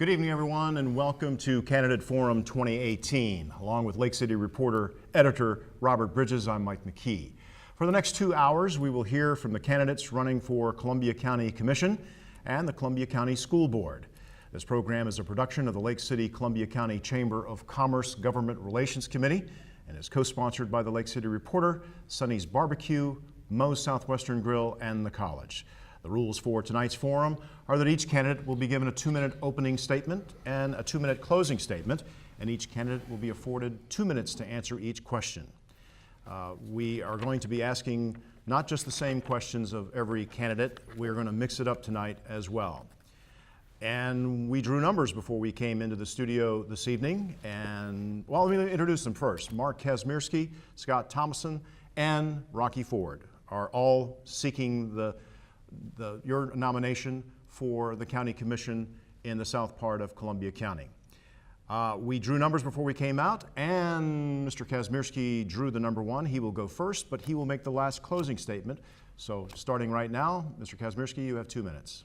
Good evening, everyone, and welcome to Candidate Forum 2018. Along with Lake City Reporter Editor Robert Bridges, I'm Mike McKee. For the next 2 hours, we will hear from the candidates running for Columbia County Commission and the Columbia County School Board. This program is a production of the Lake City Columbia County Chamber of Commerce Government Relations Committee and is co-sponsored by the Lake City Reporter, Sonny's Barbecue, Moe's Southwestern Grill, and the college. The rules for tonight's forum are that each candidate will be given a 2-minute opening statement and a 2-minute closing statement, and each candidate will be afforded 2 minutes to answer each question. We are going to be asking not just the same questions of every candidate, we're going to mix it up tonight as well. And we drew numbers before we came into the studio this evening, and well, let me introduce them first. Mark Kazmierski, Scott Thomason, and Rocky Ford are all seeking your nomination for the county commission in the south part of Columbia County. We drew numbers before we came out, and Mr. Kazmierski drew the number 1. He will go first, but he will make the last closing statement. So starting right now, Mr. Kazmierski, you have 2 minutes.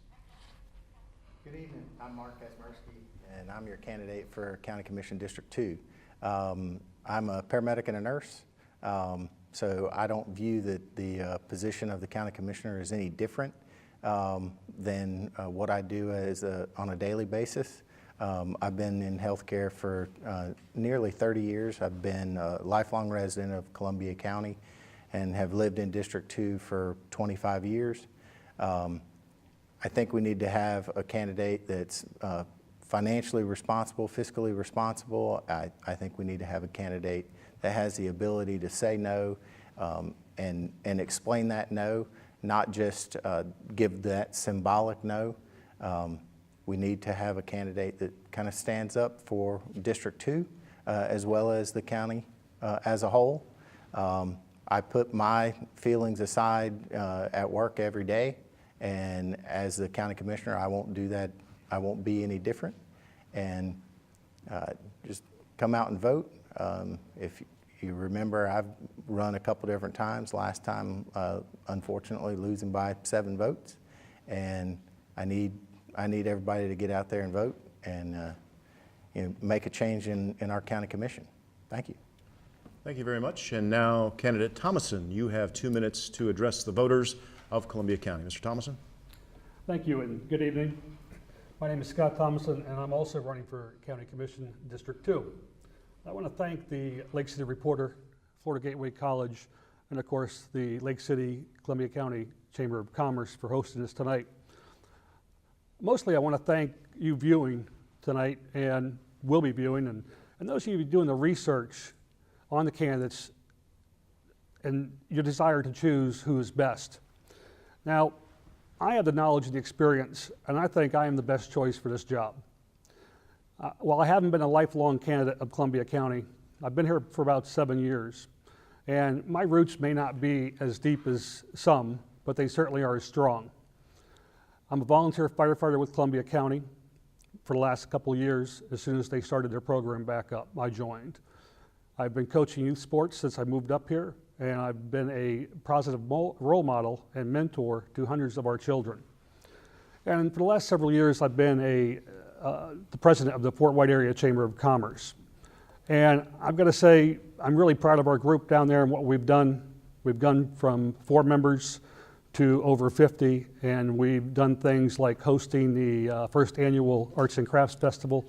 Good evening. I'm Mark Kazmierski, and I'm your candidate for County Commission District 2. I'm a paramedic and a nurse. So I don't view that the position of the county commissioner is any different than what I do on a daily basis. I've been in healthcare for nearly 30 years. I've been a lifelong resident of Columbia County and have lived in District 2 for 25 years. I think we need to have a candidate that's financially responsible, fiscally responsible. I think we need to have a candidate that has the ability to say no and explain that no, not just give that symbolic no. We need to have a candidate that kind of stands up for District 2 as well as the county as a whole. I put my feelings aside at work every day, and as the county commissioner, I won't do that. I won't be any different. And just come out and vote. If you remember, I've run a couple different times. Last time, unfortunately, losing by 7 votes. And I need everybody to get out there and vote and make a change in our county commission. Thank you. Thank you very much. And now, candidate Thomason, you have 2 minutes to address the voters of Columbia County. Mr. Thomason. Thank you, and good evening. My name is Scott Thomason, and I'm also running for County Commission District 2. I want to thank the Lake City Reporter, Florida Gateway College, and of course the Lake City Columbia County Chamber of Commerce for hosting this tonight. Mostly I want to thank you viewing tonight and will be viewing, and those of you doing the research on the candidates and your desire to choose who is best. Now, I have the knowledge and the experience, and I think I am the best choice for this job. While I haven't been a lifelong candidate of Columbia County, I've been here for about 7 years, and my roots may not be as deep as some, but they certainly are as strong. I'm a volunteer firefighter with Columbia County for the last couple of years. As soon as they started their program back up, I joined. I've been coaching youth sports since I moved up here, and I've been a positive role model and mentor to hundreds of our children. And for the last several years, I've been the president of the Fort White Area Chamber of Commerce. And I've got to say, I'm really proud of our group down there and what we've done. We've gone from 4 members to over 50, and we've done things like hosting the first annual Arts and Crafts Festival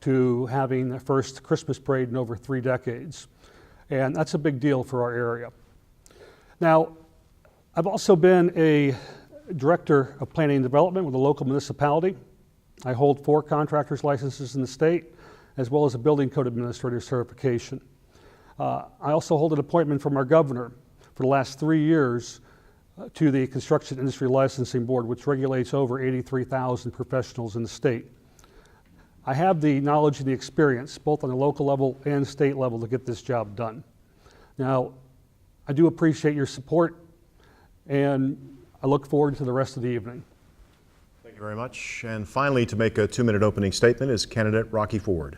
to having the first Christmas parade in over 3 decades. And that's a big deal for our area. Now, I've also been a director of planning and development with a local municipality. I hold 4 contractor's licenses in the state, as well as a building code administrator certification. I also hold an appointment from our governor for the last 3 years to the Construction Industry Licensing Board, which regulates over 83,000 professionals in the state. I have the knowledge and the experience, both on the local level and state level, to get this job done. Now, I do appreciate your support, and I look forward to the rest of the evening. Thank you very much. And finally, to make a 2-minute opening statement is candidate Rocky Ford.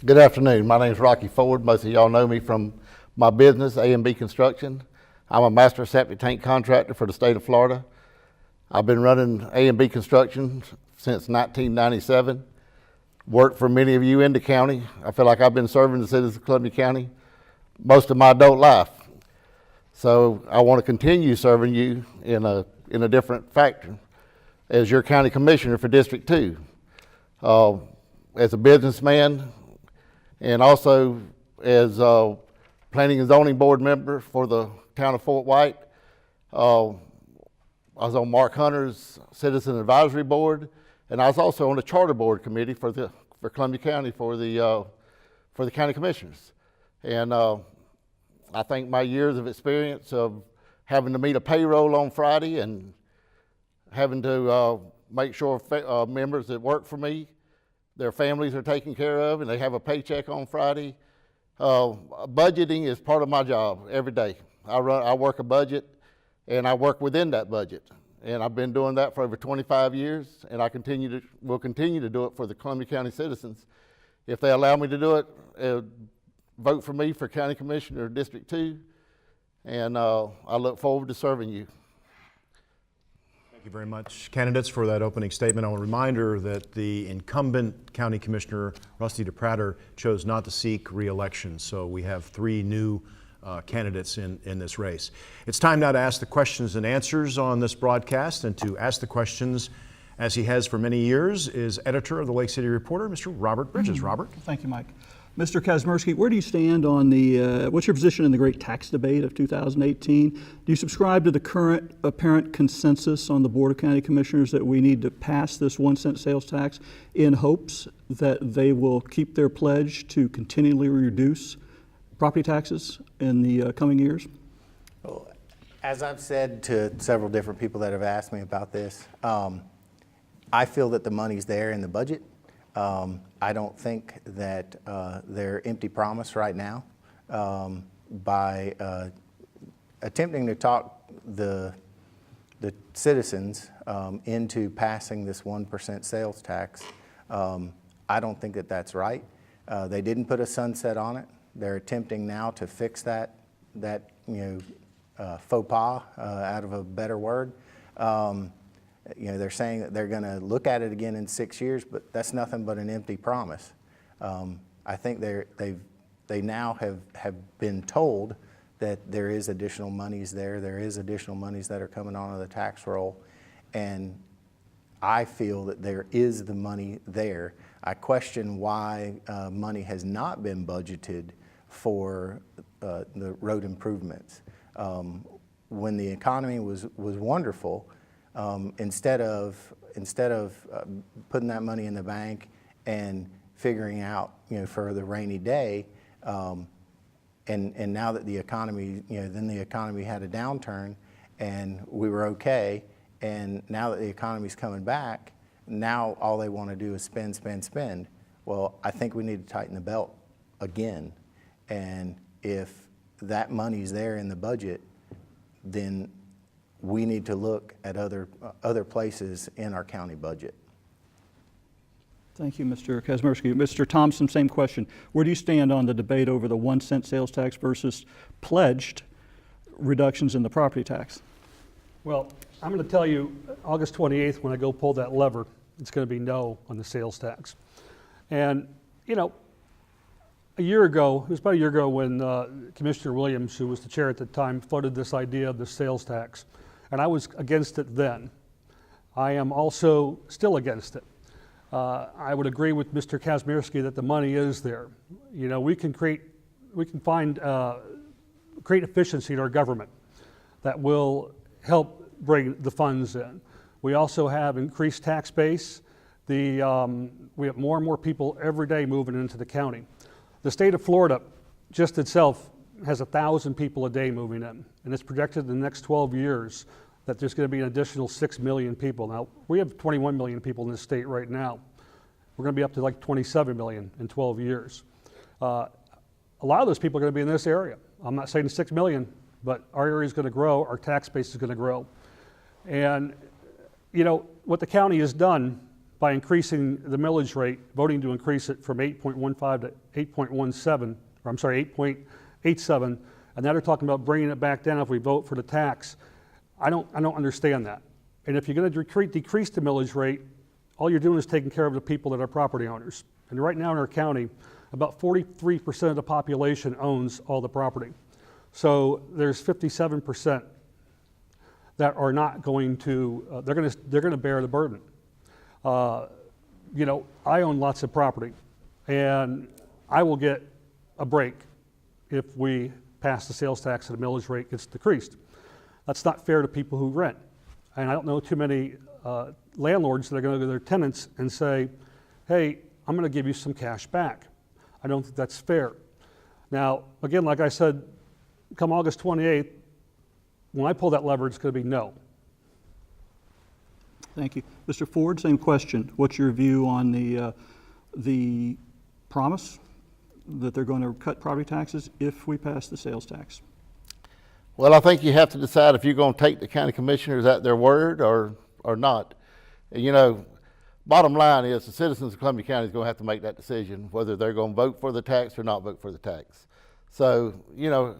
Good afternoon. My name is Rocky Ford. Most of y'all know me from my business, A&B Construction. I'm a master septic tank contractor for the state of Florida. I've been running A&B Construction since 1997. Worked for many of you in the county. I feel like I've been serving the citizens of Columbia County most of my adult life. So I want to continue serving you in a different factor as your county commissioner for District 2. As a businessman and also as a planning and zoning board member for the town of Fort White. I was on Mark Hunter's Citizen Advisory Board, and I was also on the Charter Board Committee for Columbia County for the county commissioners. And I think my years of experience of having to meet a payroll on Friday and having to make sure members that work for me, their families are taken care of and they have a paycheck on Friday. Budgeting is part of my job every day. I work a budget and I work within that budget. And I've been doing that for over 25 years, and I will continue to do it for the Columbia County citizens. If they allow me to do it, vote for me for County Commissioner District 2, and I look forward to serving you. Thank you very much, candidates, for that opening statement. A reminder that the incumbent County Commissioner, Rusty DePrater, chose not to seek re-election, so we have 3 new candidates in this race. It's time now to ask the questions and answers on this broadcast, and to ask the questions, as he has for many years, is editor of the Lake City Reporter, Mr. Robert Bridges. Robert? Thank you, Mike. Mr. Kazmersky, where do you stand on what's your position in the great tax debate of 2018? Do you subscribe to the current apparent consensus on the Board of County Commissioners that we need to pass this 1 cent sales tax in hopes that they will keep their pledge to continually reduce property taxes in the coming years? Well, as I've said to several different people that have asked me about this, I feel that the money's there in the budget. I don't think that they're empty promise right now. By attempting to talk the citizens into passing this 1% sales tax, I don't think that that's right. They didn't put a sunset on it. They're attempting now to fix that faux pas, out of a better word. They're saying that they're going to look at it again in 6 years, but that's nothing but an empty promise. I think they now have been told that there is additional monies there. There is additional monies that are coming onto the tax roll, and I feel that there is the money there. I question why money has not been budgeted for the road improvements. When the economy was wonderful, instead of putting that money in the bank and figuring out for the rainy day, and now that the economy, then the economy had a downturn and we were okay, and now that the economy's coming back, now all they want to do is spend, spend, spend. Well, I think we need to tighten the belt again. And if that money's there in the budget, then we need to look at other places in our county budget. Thank you, Mr. Kazmersky. Mr. Thompson, same question. Where do you stand on the debate over the 1 cent sales tax versus pledged reductions in the property tax? Well, I'm going to tell you, August 28th, when I go pull that lever, it's going to be no on the sales tax. And, a year ago, it was about a year ago when Commissioner Williams, who was the chair at the time, floated this idea of the sales tax. And I was against it then. I am also still against it. I would agree with Mr. Kazmersky that the money is there. We can create efficiency in our government that will help bring the funds in. We also have increased tax base. We have more and more people every day moving into the county. The state of Florida just itself has 1,000 people a day moving in, and it's projected in the next 12 years that there's going to be an additional 6 million people. Now, we have 21 million people in this state right now. We're going to be up to like 27 million in 12 years. A lot of those people are going to be in this area. I'm not saying 6 million, but our area is going to grow, our tax base is going to grow. And, what the county has done by increasing the millage rate, voting to increase it from 8.15 to 8.17, or I'm sorry, 8.87, and now they're talking about bringing it back down if we vote for the tax. I don't understand that. And if you're going to decrease the millage rate, all you're doing is taking care of the people that are property owners. And right now in our county, about 43% of the population owns all the property. So there's 57% that are not going to, they're going to bear the burden. You know, I own lots of property, and I will get a break if we pass the sales tax and the millage rate gets decreased. That's not fair to people who rent. And I don't know too many landlords that are going to go to their tenants and say, hey, I'm going to give you some cash back. I don't think that's fair. Now, again, like I said, come August 28th, when I pull that lever, it's going to be no. Thank you. Mr. Ford, same question. What's your view on the promise that they're going to cut property taxes if we pass the sales tax? Well, I think you have to decide if you're going to take the county commissioners at their word or not. You know, bottom line is the citizens of Columbia County is going to have to make that decision whether they're going to vote for the tax or not vote for the tax. So, you know,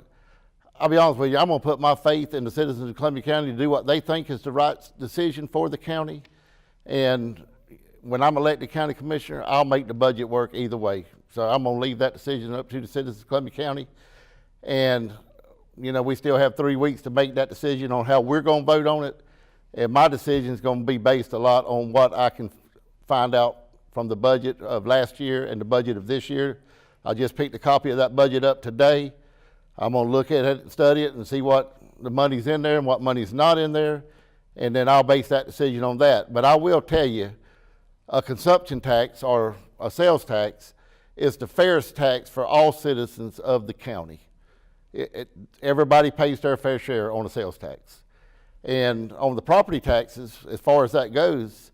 I'll be honest with you, I'm going to put my faith in the citizens of Columbia County to do what they think is the right decision for the county. And when I'm elected county commissioner, I'll make the budget work either way. So I'm going to leave that decision up to the citizens of Columbia County. And, you know, we still have 3 weeks to make that decision on how we're going to vote on it. And my decision is going to be based a lot on what I can find out from the budget of last year and the budget of this year. I just picked a copy of that budget up today. I'm going to look at it and study it and see what the money's in there and what money's not in there, and then I'll base that decision on that. But I will tell you, a consumption tax or a sales tax is the fairest tax for all citizens of the county. Everybody pays their fair share on a sales tax. And on the property taxes, as far as that goes,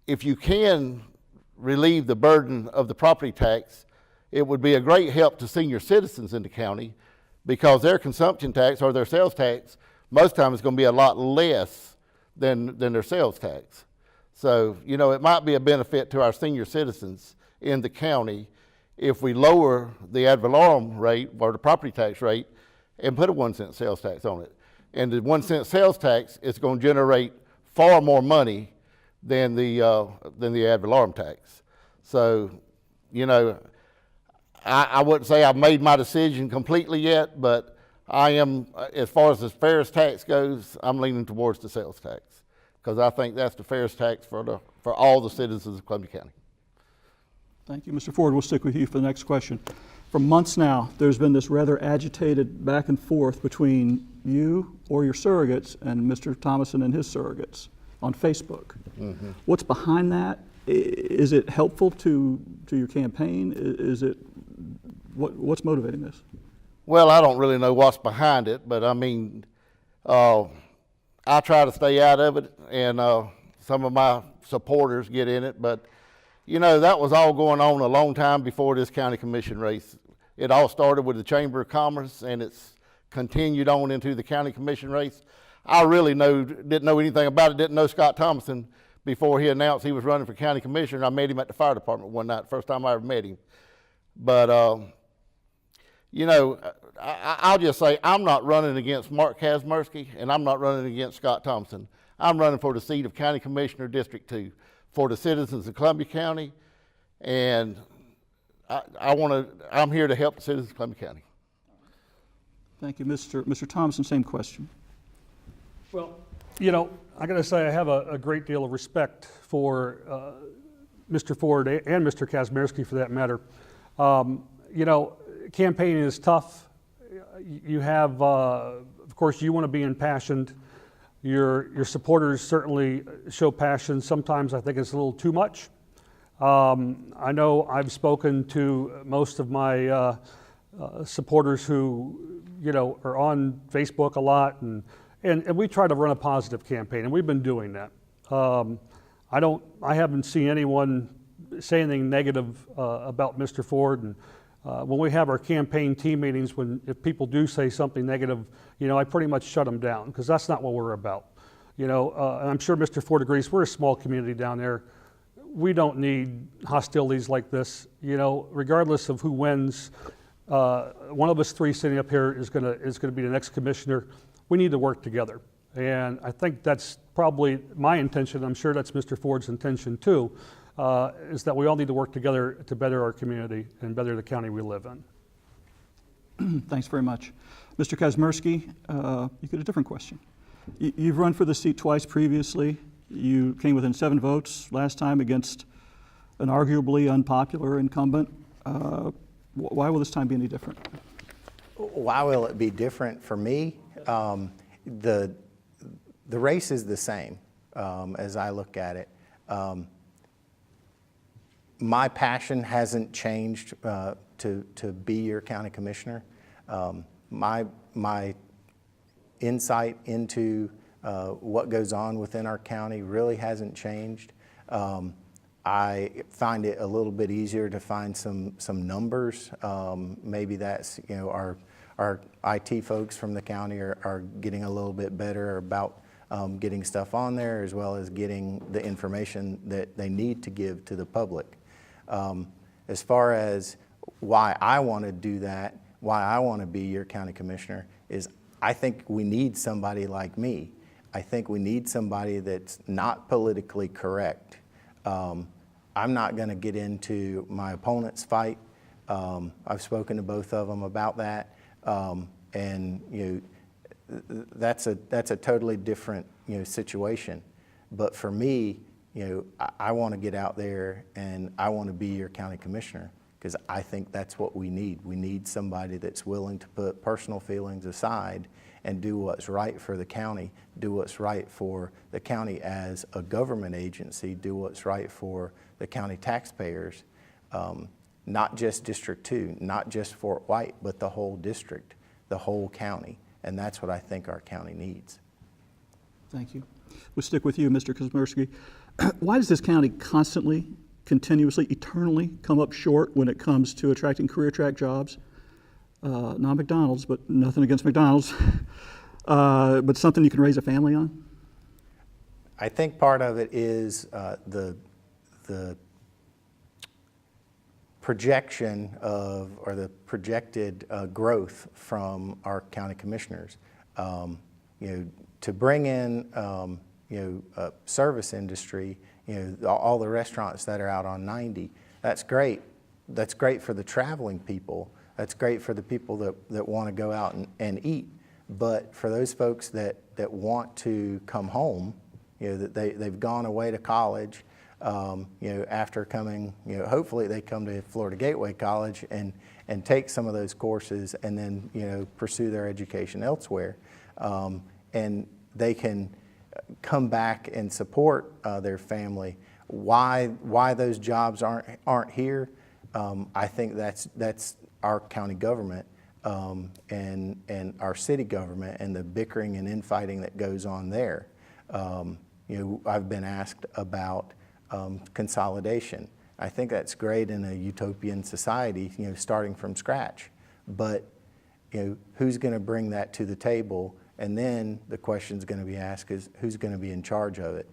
if you can relieve the burden of the property tax, it would be a great help to senior citizens in the county, because their consumption tax or their sales tax most times is going to be a lot less than their sales tax. So, you know, it might be a benefit to our senior citizens in the county if we lower the ad valorem rate or the property tax rate and put a 1 cent sales tax on it. And the 1 cent sales tax is going to generate far more money than the ad valorem tax. So, you know, I wouldn't say I've made my decision completely yet, but I am, as far as the fairest tax goes, I'm leaning towards the sales tax, because I think that's the fairest tax for all the citizens of Columbia County. Thank you. Mr. Ford, we'll stick with you for the next question. For months now, there's been this rather agitated back and forth between you or your surrogates and Mr. Thomason and his surrogates on Facebook. Mm-hmm. What's behind that? Is it helpful to your campaign? Is it what's motivating this? Well, I don't really know what's behind it, but I mean, I try to stay out of it, and some of my supporters get in it. But you know, that was all going on a long time before this county commission race. It all started with the Chamber of Commerce, and it's continued on into the county commission race. I really didn't know anything about it. Didn't know Scott Thomason before he announced he was running for county commissioner. I met him at the fire department one night, first time I ever met him. But you know, I'll just say I'm not running against Mark Kazmersky, and I'm not running against Scott Thompson. I'm running for the seat of County Commissioner District 2 for the citizens of Columbia County, and I'm here to help the citizens of Columbia County. Thank you. Mr. Thompson, same question. Well, you know, I got to say I have a great deal of respect for Mr. Ford and Mr. Kazmersky for that matter. You know, campaigning is tough. You have, of course, you want to be impassioned. Your supporters certainly show passion. Sometimes I think it's a little too much. I know I've spoken to most of my supporters who, you know, are on Facebook a lot, and we try to run a positive campaign, and we've been doing that. I haven't seen anyone say anything negative about Mr. Ford, and when we have our campaign team meetings, if people do say something negative, you know, I pretty much shut them down, because that's not what we're about. You know, and I'm sure Mr. Ford agrees, we're a small community down there. We don't need hostilities like this. You know, regardless of who wins, one of us three sitting up here is going to be the next commissioner. We need to work together. And I think that's probably my intention. I'm sure that's Mr. Ford's intention too, is that we all need to work together to better our community and better the county we live in. Thanks very much. Mr. Kazmersky, you get a different question. You've run for the seat twice previously. You came within 7 votes last time against an arguably unpopular incumbent. Why will this time be any different? Why will it be different for me? The race is the same as I look at it. My passion hasn't changed to be your county commissioner. My insight into what goes on within our county really hasn't changed. I find it a little bit easier to find some numbers. Maybe that's, our IT folks from the county are getting a little bit better about getting stuff on there, as well as getting the information that they need to give to the public. As far as why I want to do that, why I want to be your county commissioner, is I think we need somebody like me. I think we need somebody that's not politically correct. I'm not going to get into my opponent's fight. I've spoken to both of them about that, and that's a totally different situation. But for me, I want to get out there and I want to be your county commissioner, because I think that's what we need. We need somebody that's willing to put personal feelings aside and do what's right for the county, do what's right for the county as a government agency, do what's right for the county taxpayers, not just District 2, not just Fort White, but the whole district, the whole county. And that's what I think our county needs. Thank you. We'll stick with you, Mr. Kazmersky. Why does this county constantly, continuously, eternally come up short when it comes to attracting career track jobs? Not McDonald's, but nothing against McDonald's, but something you can raise a family on? I think part of it is the projection of, or the projected growth from our county commissioners. To bring in a service industry, all the restaurants that are out on 90, that's great. That's great for the traveling people. That's great for the people that want to go out and eat. But for those folks that want to come home, that they've gone away to college, after coming, hopefully they come to Florida Gateway College and take some of those courses and then, pursue their education elsewhere. And they can come back and support their family. Why those jobs aren't here? I think that's our county government and our city government and the bickering and infighting that goes on there. I've been asked about consolidation. I think that's great in a utopian society, starting from scratch. But who's going to bring that to the table? And then the question's going to be asked is who's going to be in charge of it?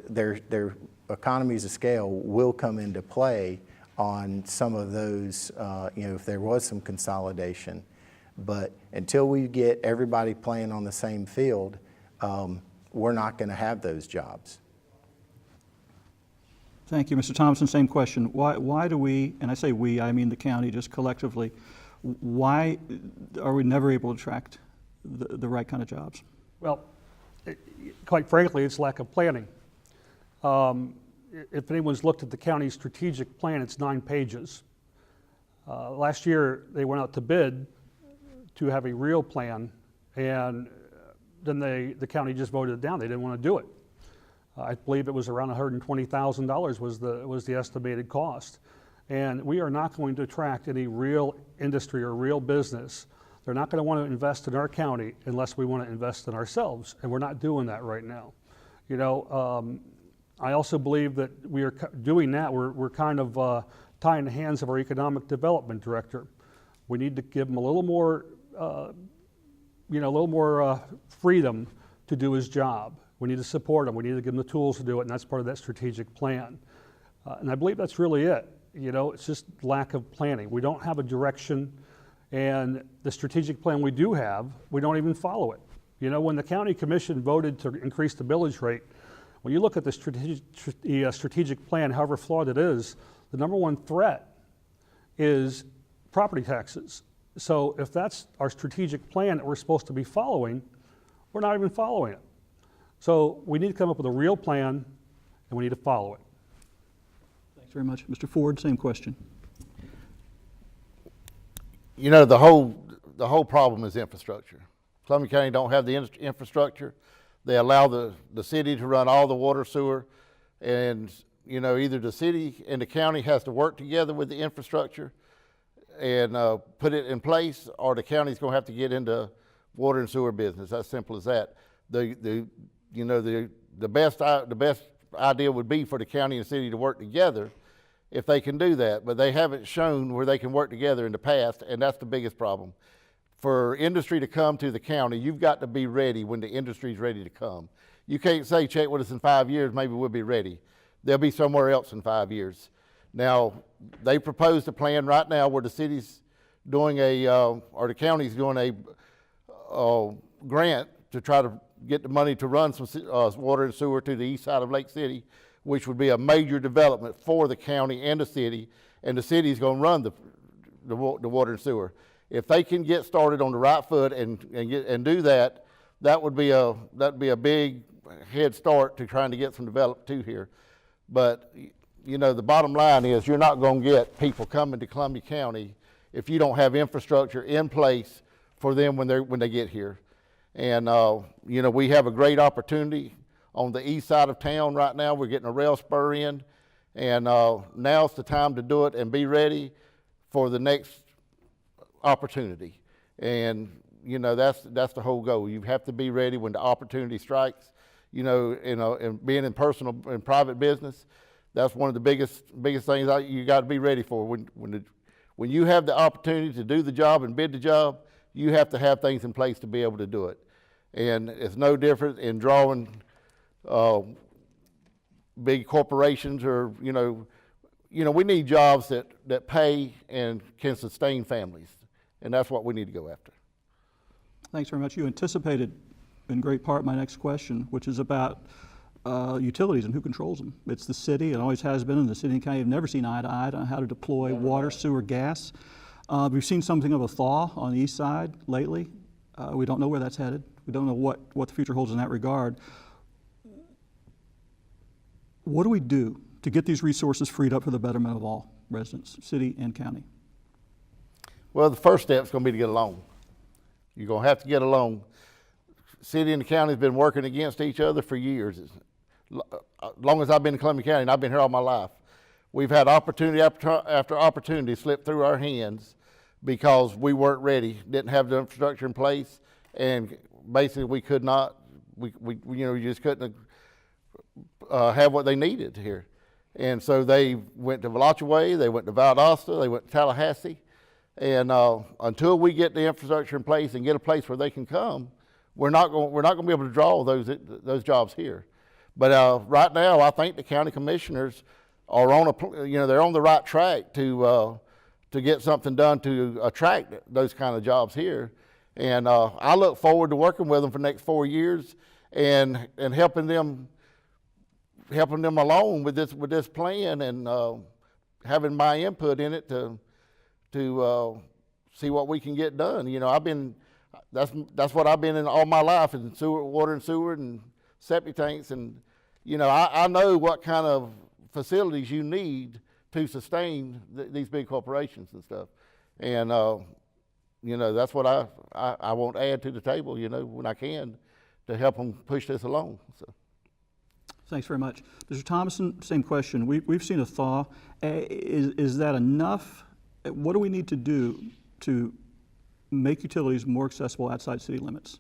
Their economies of scale will come into play on some of those, if there was some consolidation. But until we get everybody playing on the same field, we're not going to have those jobs. Thank you, Mr. Thompson. Same question. Why do we, and I say we, I mean the county just collectively, why are we never able to attract the right kind of jobs? Well, quite frankly, it's lack of planning. If anyone's looked at the county's strategic plan, it's 9 pages. Last year, they went out to bid to have a real plan, and then the county just voted it down. They didn't want to do it. I believe it was around $120,000 was the estimated cost. And we are not going to attract any real industry or real business. They're not going to want to invest in our county unless we want to invest in ourselves, and we're not doing that right now. I also believe that we are doing that. We're kind of tying the hands of our economic development director. We need to give him a little more, freedom to do his job. We need to support him. We need to give him the tools to do it, and that's part of that strategic plan. And I believe that's really it. It's just lack of planning. We don't have a direction, and the strategic plan we do have, we don't even follow it. You know, when the county commission voted to increase the millage rate, when you look at the strategic plan, however flawed it is, the number one threat is property taxes. So if that's our strategic plan that we're supposed to be following, we're not even following it. So we need to come up with a real plan, and we need to follow it. Thanks very much. Mr. Ford, same question. You know, the whole problem is infrastructure. Columbia County don't have the infrastructure. They allow the city to run all the water, sewer, and you know, either the city and the county has to work together with the infrastructure and put it in place, or the county's going to have to get into water and sewer business. As simple as that. The best idea would be for the county and city to work together if they can do that, but they haven't shown where they can work together in the past, and that's the biggest problem. For industry to come to the county, you've got to be ready when the industry's ready to come. You can't say, check with us in 5 years, maybe we'll be ready. They'll be somewhere else in 5 years. Now, they proposed a plan right now where the city's doing or the county's doing a grant to try to get the money to run some water and sewer to the east side of Lake City, which would be a major development for the county and the city's going to run the water and sewer. If they can get started on the right foot and do that, that would be a big head start to trying to get some development too here. But you know, the bottom line is you're not going to get people coming to Columbia County if you don't have infrastructure in place for them when they get here. And you know, we have a great opportunity on the east side of town right now. We're getting a rail spur in, and now's the time to do it and be ready for the next opportunity. And you know, that's the whole goal. You have to be ready when the opportunity strikes. You know, and being in personal and private business, that's one of the biggest things you got to be ready for. When you have the opportunity to do the job and bid the job, you have to have things in place to be able to do it. And it's no different in drawing big corporations, or you know, we need jobs that pay and can sustain families, and that's what we need to go after. Thanks very much. You anticipated in great part my next question, which is about utilities and who controls them. It's the city, it always has been, and the city and county have never seen eye to eye on how to deploy water, sewer, gas. We've seen something of a thaw on the east side lately. We don't know where that's headed. We don't know what the future holds in that regard. What do we do to get these resources freed up for the betterment of all residents, city and county? Well, the first step is going to be to get along. You're going to have to get along. City and the county has been working against each other for years. As long as I've been in Columbia County, and I've been here all my life, we've had opportunity after opportunity slip through our hands because we weren't ready, didn't have the infrastructure in place, and basically we could not, we just couldn't have what they needed here. And so they went to Alachua, they went to Valdosta, they went to Tallahassee, and until we get the infrastructure in place and get a place where they can come, we're not going to be able to draw those jobs here. But right now, I think the county commissioners are they're on the right track to get something done to attract those kind of jobs here. And I look forward to working with them for the next 4 years and helping them along with this plan, and having my input in it to see what we can get done. You know, that's what I've been in all my life, in water and sewer and septic tanks, and you know, I know what kind of facilities you need to sustain these big corporations and stuff. And you know, that's what I want to add to the table, you know, when I can, to help them push this along. So. Thanks very much. Mr. Thomason, same question. We've seen a thaw. Is that enough? What do we need to do to make utilities more accessible outside city limits?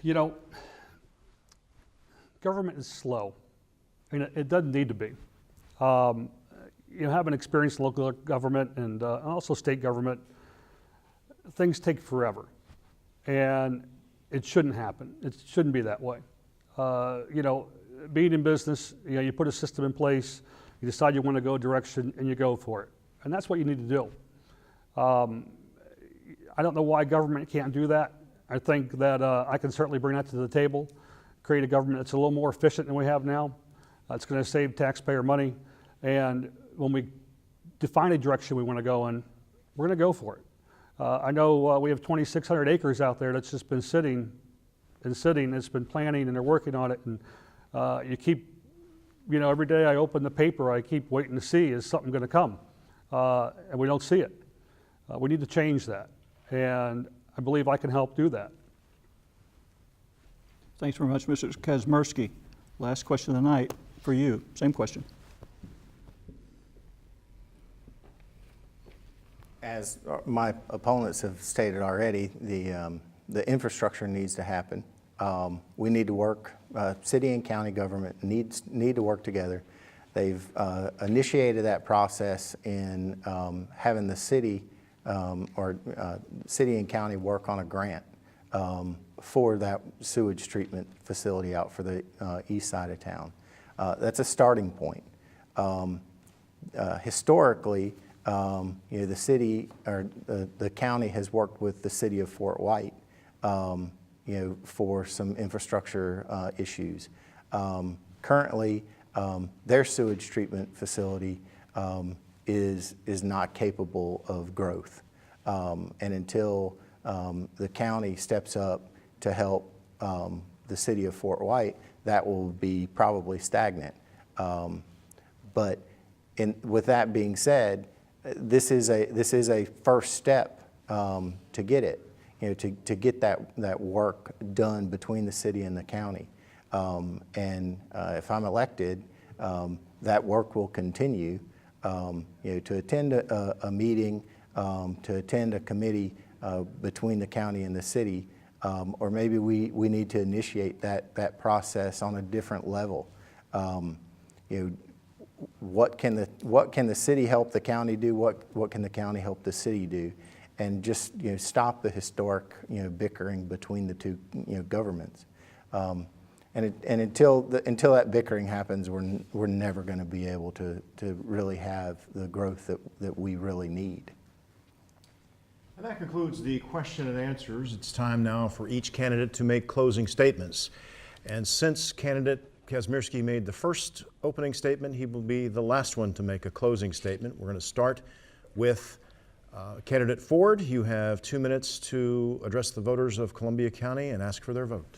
You know, government is slow. I mean, it doesn't need to be. You know, having experience in local government and also state government, things take forever, and it shouldn't happen. It shouldn't be that way. You know, being in business, you know, you put a system in place, you decide you want to go a direction, and you go for it, and that's what you need to do. I don't know why government can't do that. I think that I can certainly bring that to the table, create a government that's a little more efficient than we have now. It's going to save taxpayer money, and when we define a direction we want to go in, we're going to go for it. I know we have 2,600 acres out there that's just been sitting and sitting. It's been planning, and they're working on it. And you keep, every day I open the paper, I keep waiting to see, is something going to come? And we don't see it. We need to change that, and I believe I can help do that. Thanks very much, Mr. Kazmersky. Last question of the night for you. Same question. As my opponents have stated already, the infrastructure needs to happen. We need to work, city and county government need to work together. They've initiated that process in having the city city and county work on a grant for that sewage treatment facility out for the east side of town. That's a starting point. Historically, the city or the county has worked with the city of Fort White, for some infrastructure issues. Currently, their sewage treatment facility is not capable of growth, and until the county steps up to help the city of Fort White, that will be probably stagnant. But with that being said, this is a first step to get it, to get that work done between the city and the county. And if I'm elected, that work will continue. To attend a meeting, to attend a committee between the county and the city, or maybe we need to initiate that process on a different level. What can the city help the county do? What can the county help the city do? And just stop the historic bickering between the two governments. And until that bickering happens, we're never going to be able to really have the growth that we really need. And that concludes the question and answers. It's time now for each candidate to make closing statements. And since candidate Kazmersky made the first opening statement, he will be the last one to make a closing statement. We're going to start with candidate Ford. You have 2 minutes to address the voters of Columbia County and ask for their vote.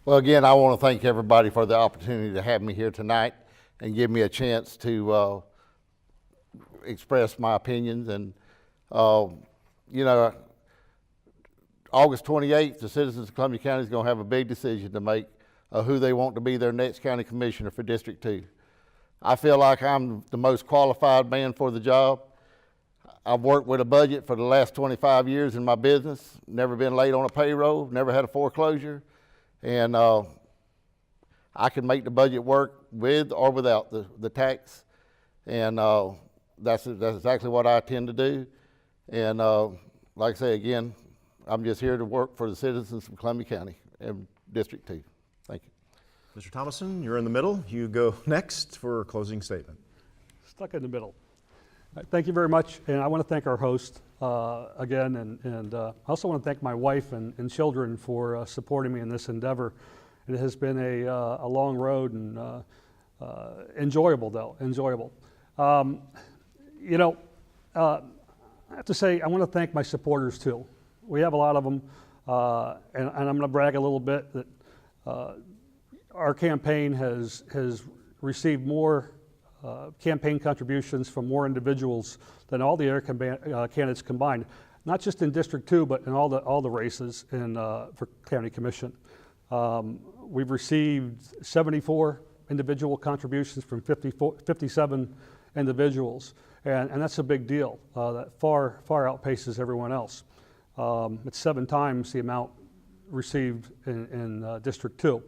Well, again, I want to thank everybody for the opportunity to have me here tonight and give me a chance to express my opinions. And, August 28th, the citizens of Columbia County is going to have a big decision to make of who they want to be their next county commissioner for District 2. I feel like I'm the most qualified man for the job. I've worked with a budget for the last 25 years in my business, never been late on a payroll, never had a foreclosure. And I can make the budget work with or without the tax, and that's exactly what I intend to do. And like I say again, I'm just here to work for the citizens of Columbia County and District 2. Thank you. Mr. Thomason, you're in the middle. You go next for a closing statement. Stuck in the middle. Thank you very much, and I want to thank our host again, and I also want to thank my wife and children for supporting me in this endeavor. It has been a long road and enjoyable, though, enjoyable. I have to say, I want to thank my supporters, too. We have a lot of them, and I'm going to brag a little bit that our campaign has received more campaign contributions from more individuals than all the other candidates combined, not just in District 2, but in all the races for County Commission. We've received 74 individual contributions from 57 individuals, and that's a big deal. That far outpaces everyone else. It's 7 times the amount received in District 2.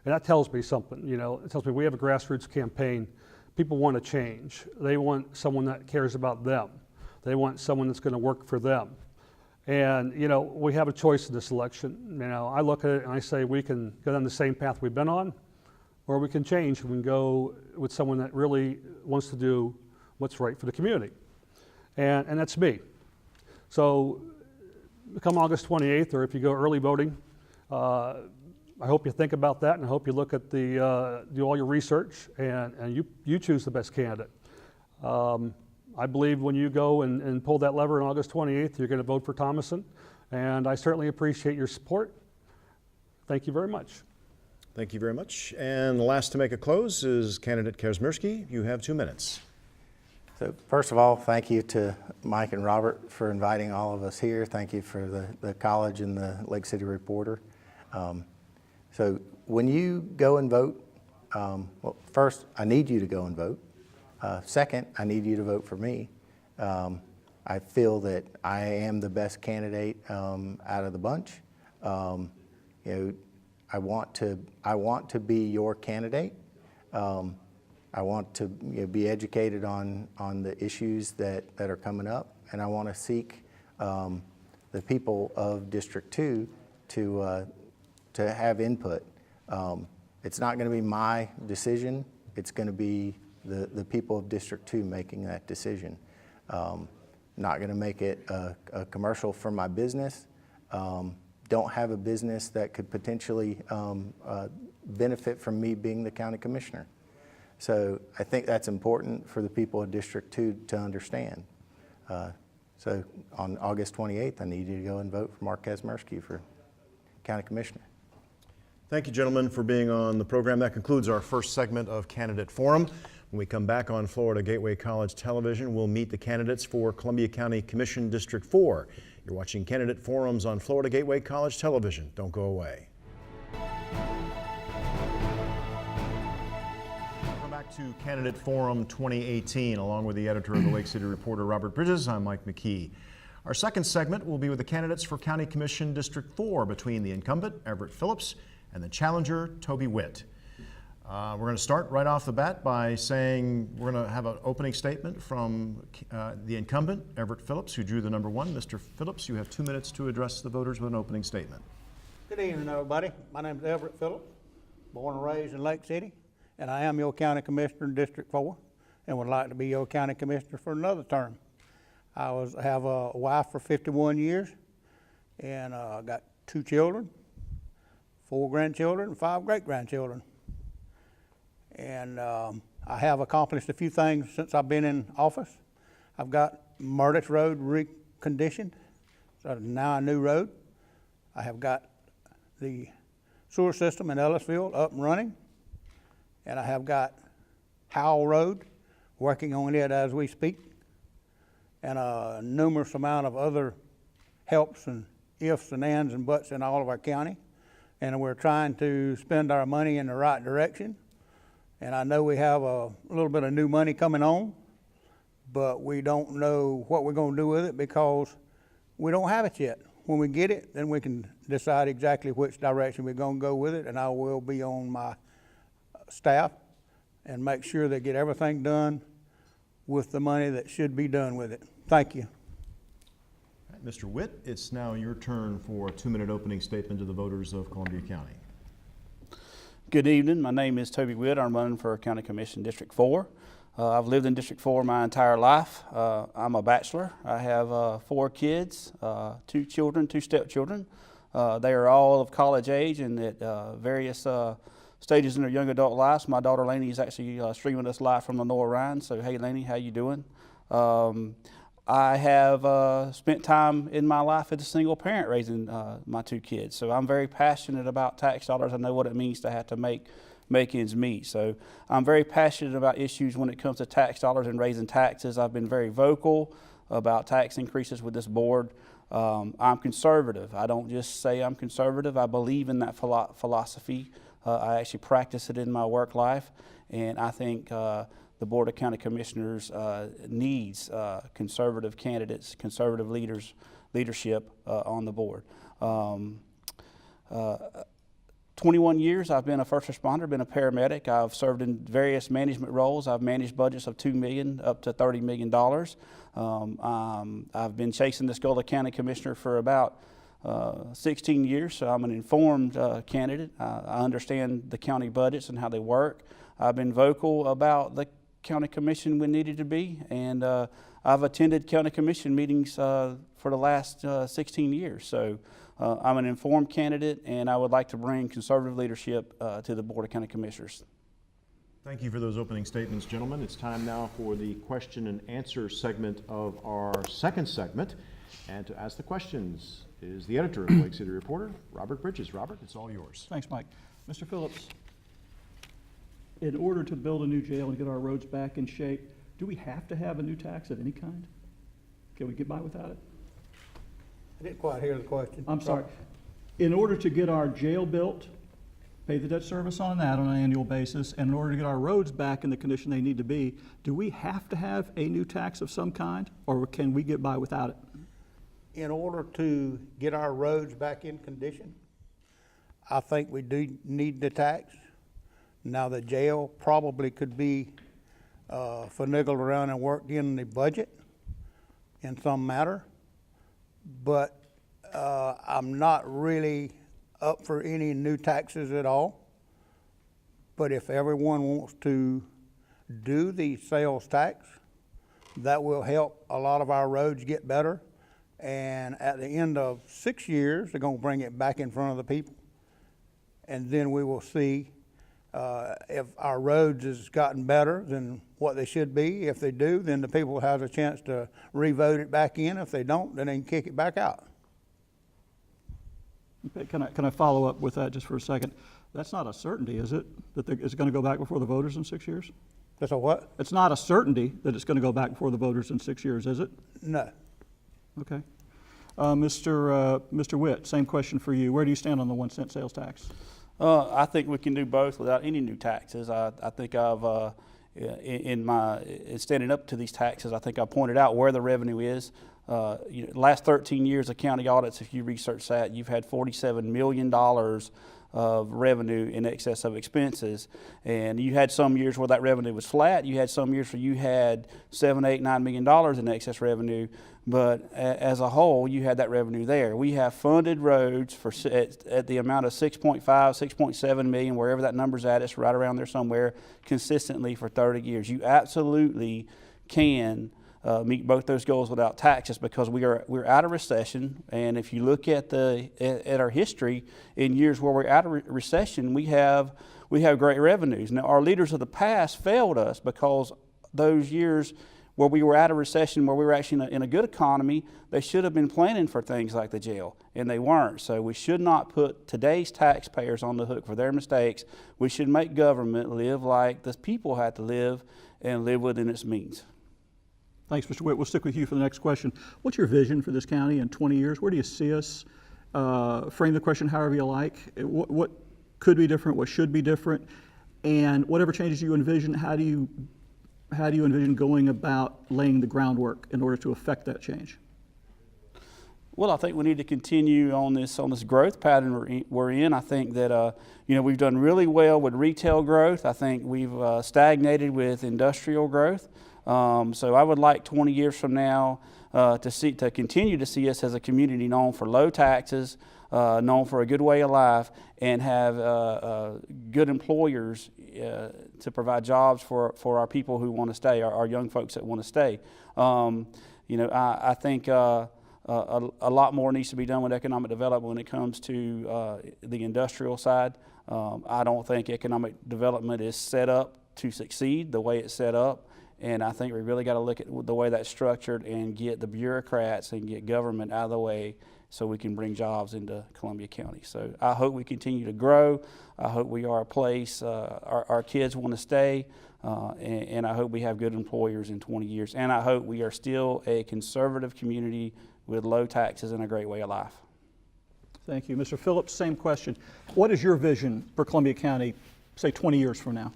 And that tells me something, it tells me we have a grassroots campaign. People want to change. They want someone that cares about them. They want someone that's going to work for them. And, we have a choice in this election. I look at it and I say we can go down the same path we've been on, or we can change. We can go with someone that really wants to do what's right for the community. And that's me. So come August 28th, or if you go early voting, I hope you think about that, and I hope you look at do all your research and you choose the best candidate. I believe when you go and pull that lever on August 28th, you're going to vote for Thomason, and I certainly appreciate your support. Thank you very much. Thank you very much. And the last to make a close is candidate Kazmierski. You have 2 minutes. So first of all, thank you to Mike and Robert for inviting all of us here. Thank you for the college and the Lake City Reporter. So when you go and vote, well, first, I need you to go and vote. Second, I need you to vote for me. I feel that I am the best candidate out of the bunch. You know, I want to be your candidate. I want to be educated on the issues that are coming up, and I want to seek the people of District 2 to have input. It's not going to be my decision. It's going to be the people of District 2 making that decision. Not going to make it a commercial for my business. Don't have a business that could potentially benefit from me being the county commissioner. So I think that's important for the people of District 2 to understand. So on August 28th, I need you to go and vote for Mark Kazmierski for county commissioner. Thank you, gentlemen, for being on the program. That concludes our first segment of Candidate Forum. When we come back on Florida Gateway College Television, we'll meet the candidates for Columbia County Commission District 4. You're watching Candidate Forums on Florida Gateway College Television. Don't go away. Welcome back to Candidate Forum 2018. Along with the editor of the Lake City Reporter, Robert Bridges, I'm Mike McKee. Our second segment will be with the candidates for County Commission District 4 between the incumbent, Everett Phillips, and the challenger, Toby Witt. We're going to start right off the bat by saying we're going to have an opening statement from the incumbent, Everett Phillips, who drew the number 1. Mr. Phillips, you have 2 minutes to address the voters with an opening statement. Good evening, everybody. My name is Everett Phillips, born and raised in Lake City, and I am your county commissioner in District 4 and would like to be your county commissioner for another term. I have a wife for 51 years, and I got 2 children, 4 grandchildren, and 5 great-grandchildren. And I have accomplished a few things since I've been in office. I've got Murdoch Road reconditioned, so now a new road. I have got the sewer system in Ellisville up and running. And I have got Howell Road, working on it as we speak. And a numerous amount of other helps and ifs and ands and buts in all of our county. And we're trying to spend our money in the right direction. And I know we have a little bit of new money coming on, but we don't know what we're going to do with it because we don't have it yet. When we get it, then we can decide exactly which direction we're going to go with it, and I will be on my staff and make sure they get everything done with the money that should be done with it. Thank you. All right, Mr. Witt, it's now your turn for a 2-minute opening statement to the voters of Columbia County. Good evening. My name is Toby Witt. I'm running for County Commission District 4. I've lived in District 4 my entire life. I'm a bachelor. I have 4 kids, 2 children, 2 stepchildren. They are all of college age and at various stages in their young adult lives. My daughter Lainey is actually streaming us live from Lenore Ryan. So hey Lainey, how you doing? I have spent time in my life as a single parent raising my 2 kids. So I'm very passionate about tax dollars. I know what it means to have to make ends meet. So I'm very passionate about issues when it comes to tax dollars and raising taxes. I've been very vocal about tax increases with this board. I'm conservative. I don't just say I'm conservative. I believe in that philosophy. I actually practice it in my work life. And I think the Board of County Commissioners needs conservative candidates, conservative leadership on the board. 21 years I've been a first responder, been a paramedic. I've served in various management roles. I've managed budgets of $2 million up to $30 million. I've been chasing this goal of county commissioner for about 16 years, so I'm an informed candidate. I understand the county budgets and how they work. I've been vocal about the county commission when needed to be, and I've attended county commission meetings for the last 16 years. So I'm an informed candidate, and I would like to bring conservative leadership to the Board of County Commissioners. Thank you for those opening statements, gentlemen. It's time now for the question and answer segment of our second segment. And to ask the questions is the editor of Lake City Reporter, Robert Bridges. Robert, it's all yours. Thanks, Mike. Mr. Phillips, in order to build a new jail and get our roads back in shape, do we have to have a new tax of any kind? Can we get by without it? I didn't quite hear the question. I'm sorry. In order to get our jail built, pay the debt service on that on an annual basis, and in order to get our roads back in the condition they need to be, do we have to have a new tax of some kind, or can we get by without it? In order to get our roads back in condition, I think we do need the tax. Now, the jail probably could be finagled around and worked in the budget in some matter, but I'm not really up for any new taxes at all. But if everyone wants to do the sales tax, that will help a lot of our roads get better. And at the end of 6 years, they're gonna bring it back in front of the people. And then we will see if our roads has gotten better than what they should be. If they do, then the people have a chance to re-vote it back in. If they don't, then they can kick it back out. Okay, can I follow up with that just for a second? That's not a certainty, is it? That it's going to go back before the voters in 6 years? That's a what? It's not a certainty that it's going to go back before the voters in 6 years, is it? No. Okay. Mr. Witt, same question for you. Where do you stand on the 1 cent sales tax? I think we can do both without any new taxes. I think I've, in standing up to these taxes, I think I pointed out where the revenue is. Last 13 years of county audits, if you research that, you've had $47 million of revenue in excess of expenses. And you had some years where that revenue was flat. You had some years where you had $7, $8, $9 million in excess revenue. But as a whole, you had that revenue there. We have funded roads for at the amount of 6.5, 6.7 million, wherever that number's at, it's right around there somewhere, consistently for 30 years. You absolutely can meet both those goals without taxes, because we're out of recession. And if you look at our history, in years where we're out of recession, we have great revenues. Now, our leaders of the past failed us because those years where we were out of recession, where we were actually in a good economy, they should have been planning for things like the jail, and they weren't. So we should not put today's taxpayers on the hook for their mistakes. We should make government live like the people have to live, and live within its means. Thanks, Mr. Witt. We'll stick with you for the next question. What's your vision for this county in 20 years? Where do you see us? Frame the question however you like. What could be different? What should be different? And whatever changes you envision, how do you envision going about laying the groundwork in order to affect that change? Well, I think we need to continue on this growth pattern we're in. I think that we've done really well with retail growth. I think we've stagnated with industrial growth. So I would like 20 years from now to continue to see us as a community known for low taxes, known for a good way of life, and have good employers to provide jobs for our people who want to stay, our young folks that want to stay. I think a lot more needs to be done with economic development when it comes to the industrial side. I don't think economic development is set up to succeed the way it's set up. And I think we really got to look at the way that's structured and get the bureaucrats and get government out of the way so we can bring jobs into Columbia County. So I hope we continue to grow. I hope we are a place our kids want to stay. And I hope we have good employers in 20 years. And I hope we are still a conservative community with low taxes and a great way of life. Thank you. Mr. Phillips, same question. What is your vision for Columbia County, say 20 years from now?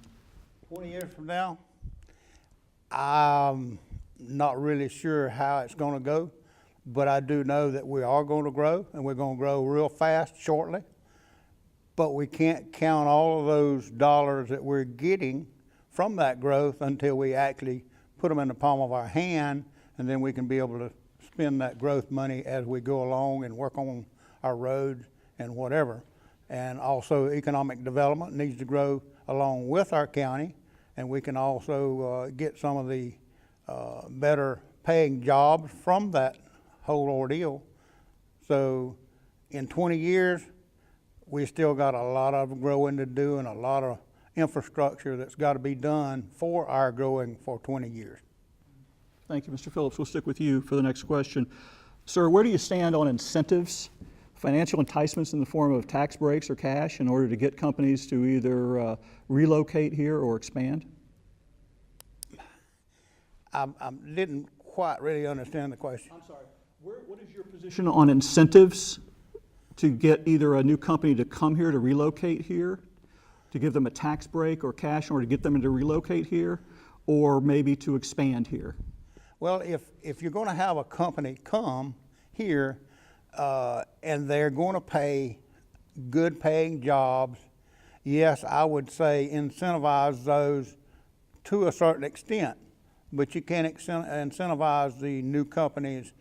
20 years from now, I'm not really sure how it's going to go, but I do know that we are going to grow, and we're going to grow real fast shortly. But we can't count all of those dollars that we're getting from that growth until we actually put them in the palm of our hand, and then we can be able to spend that growth money as we go along and work on our roads and whatever. And also, economic development needs to grow along with our county, and we can also get some of the better paying jobs from that whole ordeal. So in 20 years, we still got a lot of growing to do and a lot of infrastructure that's got to be done for our growing for 20 years. Thank you, Mr. Phillips. We'll stick with you for the next question. Sir, where do you stand on incentives, financial enticements in the form of tax breaks or cash in order to get companies to either relocate here or expand? I didn't quite really understand the question. I'm sorry. What is your position on incentives to get either a new company to come here to relocate here, to give them a tax break or cash in order to get them to relocate here, or maybe to expand here? Well, if you're going to have a company come here and they're going to pay good paying jobs, yes, I would say incentivize those to a certain extent, but you can't incentivize the new companies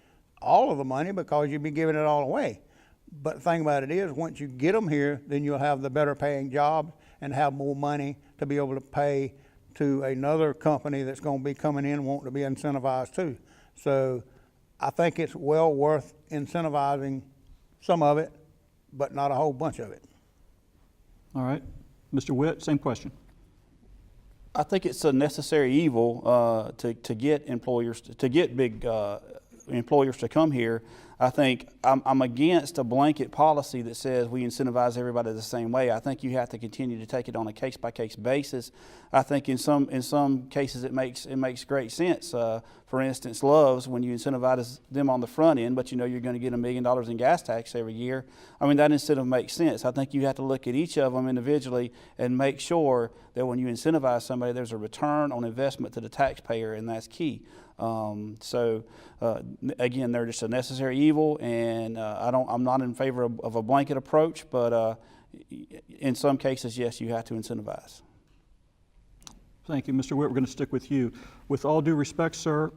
all of the money because you'd be giving it all away. But the thing about it is, once you get them here, then you'll have the better paying jobs and have more money to be able to pay to another company that's going to be coming in and wanting to be incentivized too. So I think it's well worth incentivizing some of it, but not a whole bunch of it. All right. Mr. Witt, same question. I think it's a necessary evil to get employers to get big employers to come here. I think I'm against a blanket policy that says we incentivize everybody the same way. I think you have to continue to take it on a case-by-case basis. I think in some cases it makes great sense. For instance, Love's, when you incentivize them on the front end, but you know you're going to get $1 million in gas tax every year, I mean, that incentive makes sense. I think you have to look at each of them individually and make sure that when you incentivize somebody, there's a return on investment to the taxpayer, and that's key. Again, they're just a necessary evil, and I'm not in favor of a blanket approach, but in some cases, yes, you have to incentivize. Thank you, Mr. Witt. We're going to stick with you. With all due respect, sir,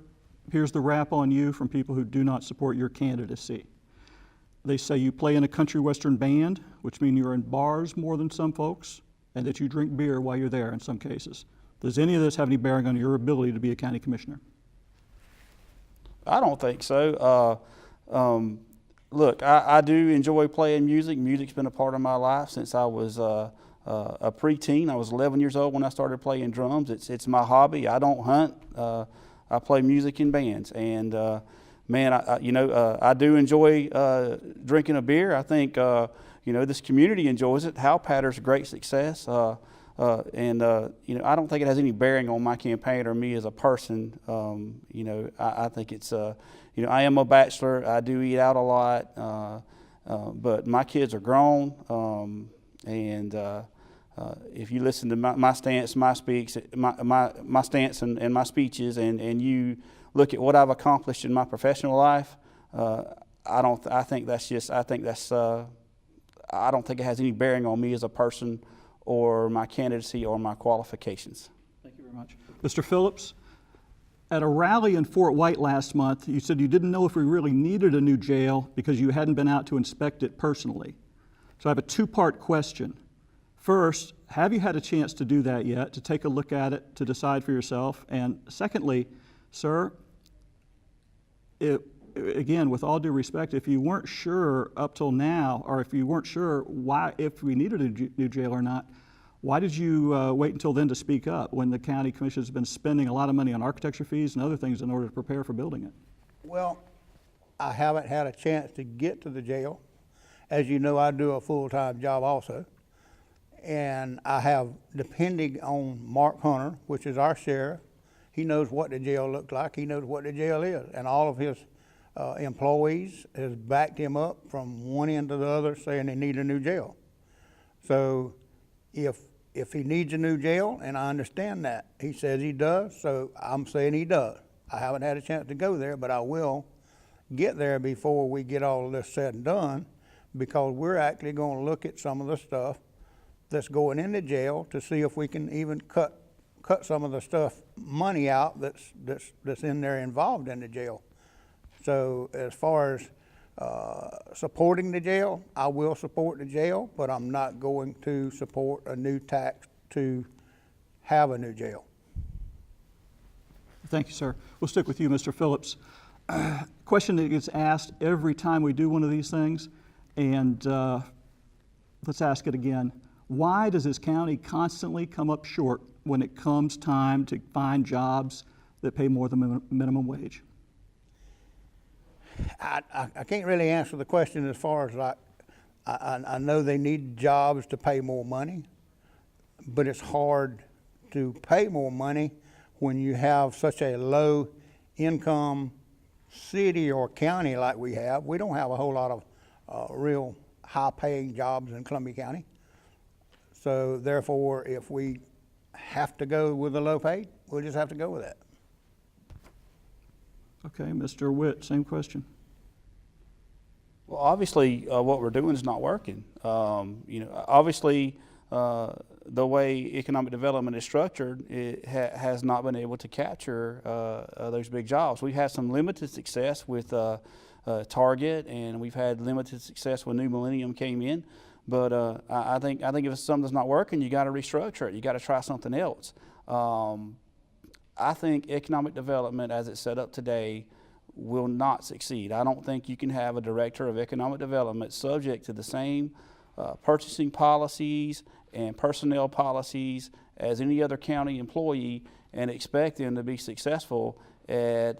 here's the rap on you from people who do not support your candidacy. They say you play in a country western band, which means you're in bars more than some folks, and that you drink beer while you're there in some cases. Does any of this have any bearing on your ability to be a county commissioner? I don't think so. Look, I do enjoy playing music. Music's been a part of my life since I was a preteen. I was 11 years old when I started playing drums. It's my hobby. I don't hunt. I play music in bands, and man, I do enjoy drinking a beer. I think this community enjoys it. Howpatter's a great success. I don't think it has any bearing on my campaign or me as a person. I think it's, I am a bachelor. I do eat out a lot, but my kids are grown. If you listen to my stance, my stance and my speeches, and you look at what I've accomplished in my professional life, I don't think it has any bearing on me as a person, or my candidacy, or my qualifications. Thank you very much. Mr. Phillips, at a rally in Fort White last month, you said you didn't know if we really needed a new jail because you hadn't been out to inspect it personally. So I have a two-part question. First, have you had a chance to do that yet, to take a look at it, to decide for yourself? And secondly, sir, again, with all due respect, if you weren't sure up till now, or if you weren't sure if we needed a new jail or not, why did you wait until then to speak up when the county commission has been spending a lot of money on architecture fees and other things in order to prepare for building it? Well, I haven't had a chance to get to the jail. As you know, I do a full-time job also. And I have, depending on Mark Hunter, which is our sheriff, he knows what the jail looks like, he knows what the jail is, and all of his employees has backed him up from one end to the other saying they need a new jail. So if he needs a new jail, and I understand that, he says he does, so I'm saying he does. I haven't had a chance to go there, but I will get there before we get all of this said and done, because we're actually going to look at some of the stuff that's going into jail to see if we can even cut some of the stuff, money out that's in there involved in the jail. So as far as supporting the jail, I will support the jail, but I'm not going to support a new tax to have a new jail. Thank you, sir. We'll stick with you, Mr. Phillips. Question that gets asked every time we do one of these things, and let's ask it again. Why does this county constantly come up short when it comes time to find jobs that pay more than minimum wage? I can't really answer the question as far as I know they need jobs to pay more money, but it's hard to pay more money when you have such a low income city or county like we have. We don't have a whole lot of real high paying jobs in Columbia County. So therefore, if we have to go with the low paid, we'll just have to go with that. Okay, Mr. Witt, same question. Well, obviously, what we're doing is not working. Obviously, the way economic development is structured, it has not been able to capture those big jobs. We've had some limited success with Target, and we've had limited success when New Millennium came in. But I think if something's not working, you got to restructure it. You got to try something else. I think economic development, as it's set up today, will not succeed. I don't think you can have a director of economic development subject to the same purchasing policies and personnel policies as any other county employee and expect them to be successful at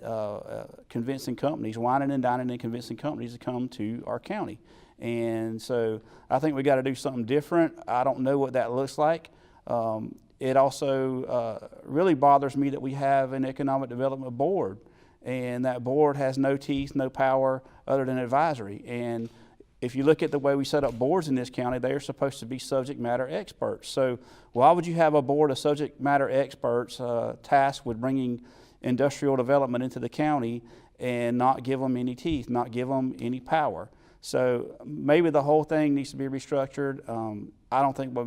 convincing companies, wining and dining and convincing companies to come to our county. And so I think we got to do something different. I don't know what that looks like. It also really bothers me that we have an economic development board, and that board has no teeth, no power other than advisory. And if you look at the way we set up boards in this county, they are supposed to be subject matter experts. So why would you have a board of subject matter experts tasked with bringing industrial development into the county and not give them any teeth, not give them any power? So maybe the whole thing needs to be restructured. I don't think what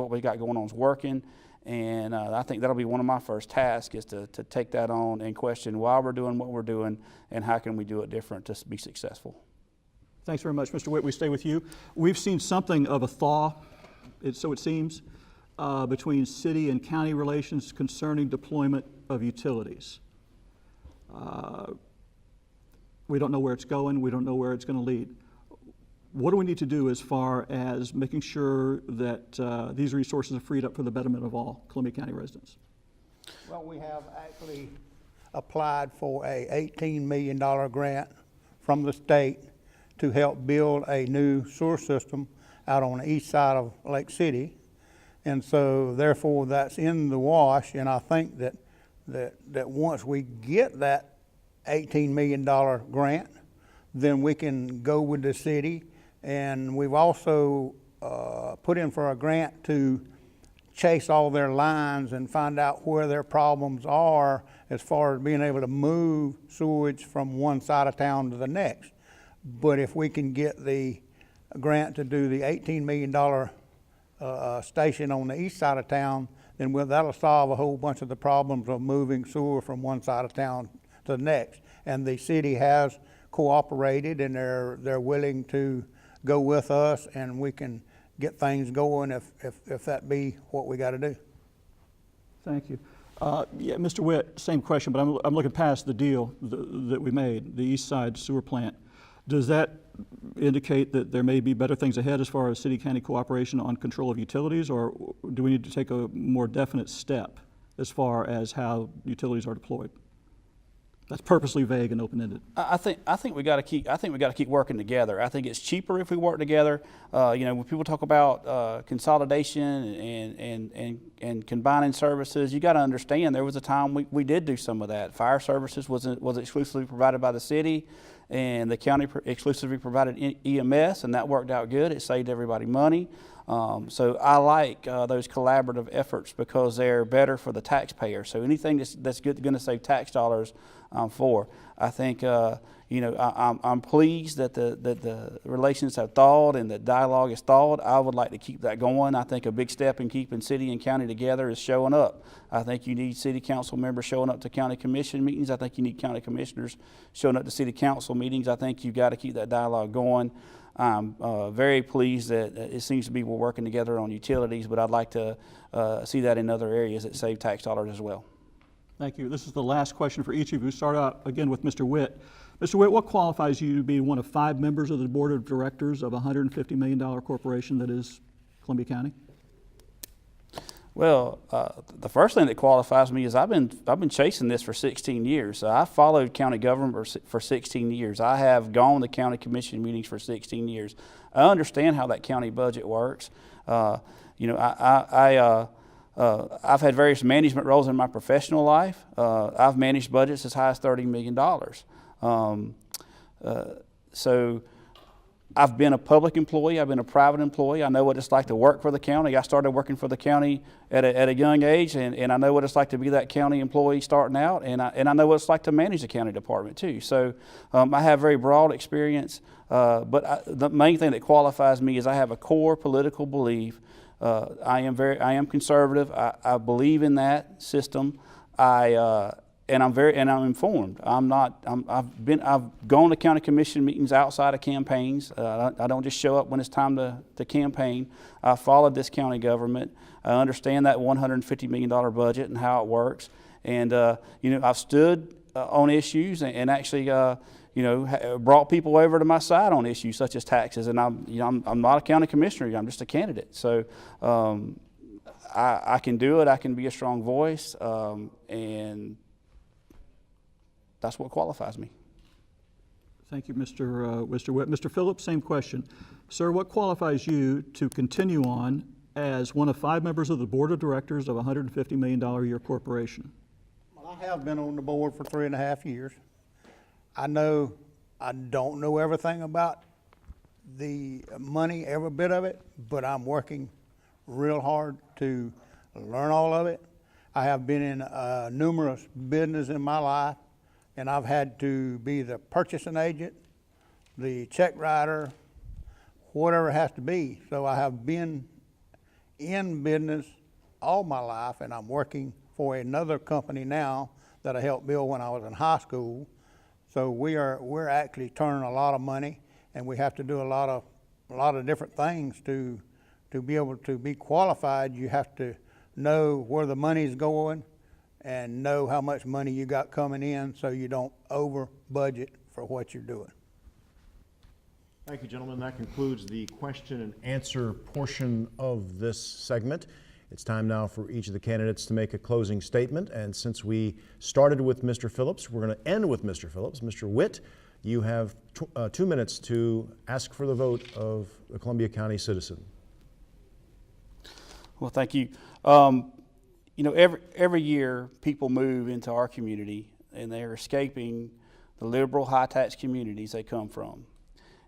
we got going on is working, and I think that'll be one of my first tasks is to take that on and question why we're doing what we're doing and how can we do it different to be successful. Thanks very much, Mr. Witt. We stay with you. We've seen something of a thaw, so it seems, between city and county relations concerning deployment of utilities. We don't know where it's going. We don't know where it's going to lead. What do we need to do as far as making sure that these resources are freed up for the betterment of all Columbia County residents? Well, we have actually applied for a $18 million grant from the state to help build a new sewer system out on the east side of Lake City. And so therefore that's in the wash, and I think that once we get that $18 million grant, then we can go with the city. And we've also put in for a grant to chase all their lines and find out where their problems are as far as being able to move sewage from one side of town to the next. But if we can get the grant to do the $18 million station on the east side of town, then that'll solve a whole bunch of the problems of moving sewer from one side of town to the next. And the city has cooperated, and they're willing to go with us, and we can get things going if that be what we got to do. Thank you. Yeah, Mr. Witt, same question, but I'm looking past the deal that we made, the east side sewer plant. Does that indicate that there may be better things ahead as far as city-county cooperation on control of utilities, or do we need to take a more definite step as far as how utilities are deployed? That's purposely vague and open-ended. I think we got to keep working together. I think it's cheaper if we work together. When people talk about consolidation and combining services, you got to understand there was a time we did do some of that. Fire services was exclusively provided by the city, and the county exclusively provided EMS, and that worked out good. It saved everybody money. So I like those collaborative efforts because they're better for the taxpayer. So anything that's going to save tax dollars, I'm for. I think I'm pleased that the relations have thawed and that dialogue is thawed. I would like to keep that going. I think a big step in keeping city and county together is showing up. I think you need city council members showing up to county commission meetings. I think you need county commissioners showing up to city council meetings. I think you've got to keep that dialogue going. I'm very pleased that it seems to be we're working together on utilities, but I'd like to see that in other areas that save tax dollars as well. Thank you. This is the last question for each of you. Start out again with Mr. Witt. Mr. Witt, what qualifies you to be one of 5 members of the board of directors of a $150 million corporation that is Columbia County? Well, the first thing that qualifies me is I've been chasing this for 16 years. So I followed county government for 16 years. I have gone to county commission meetings for 16 years. I understand how that county budget works. You know, I've had various management roles in my professional life. I've managed budgets as high as $30 million. So I've been a public employee. I've been a private employee. I know what it's like to work for the county. I started working for the county at a young age, and I know what it's like to be that county employee starting out, and I know what it's like to manage the county department too. So I have very broad experience, but the main thing that qualifies me is I have a core political belief. I am conservative. I believe in that system. And I'm informed. I've gone to county commission meetings outside of campaigns. I don't just show up when it's time to campaign. I followed this county government. I understand that $150 million budget and how it works. And you know, I've stood on issues and actually you know, brought people over to my side on issues such as taxes. And I'm not a county commissioner. I'm just a candidate. So I can do it. I can be a strong voice, and that's what qualifies me. Thank you, Mr. Witt. Mr. Phillips, same question. Sir, what qualifies you to continue on as one of 5 members of the board of directors of a $150 million a year corporation? Well, I have been on the board for 3.5 years. I don't know everything about the money, every bit of it, but I'm working real hard to learn all of it. I have been in numerous businesses in my life, and I've had to be the purchasing agent, the check writer, whatever it has to be. So I have been in business all my life, and I'm working for another company now that I helped build when I was in high school. So we're actually turning a lot of money, and we have to do a lot of different things to be able to be qualified. You have to know where the money's going and know how much money you got coming in so you don't over budget for what you're doing. Thank you, gentlemen. That concludes the question and answer portion of this segment. It's time now for each of the candidates to make a closing statement. And since we started with Mr. Phillips, we're going to end with Mr. Phillips. Mr. Witt, you have 2 minutes to ask for the vote of the Columbia County citizen. Well, thank you. You know, every year people move into our community and they're escaping the liberal high tax communities they come from.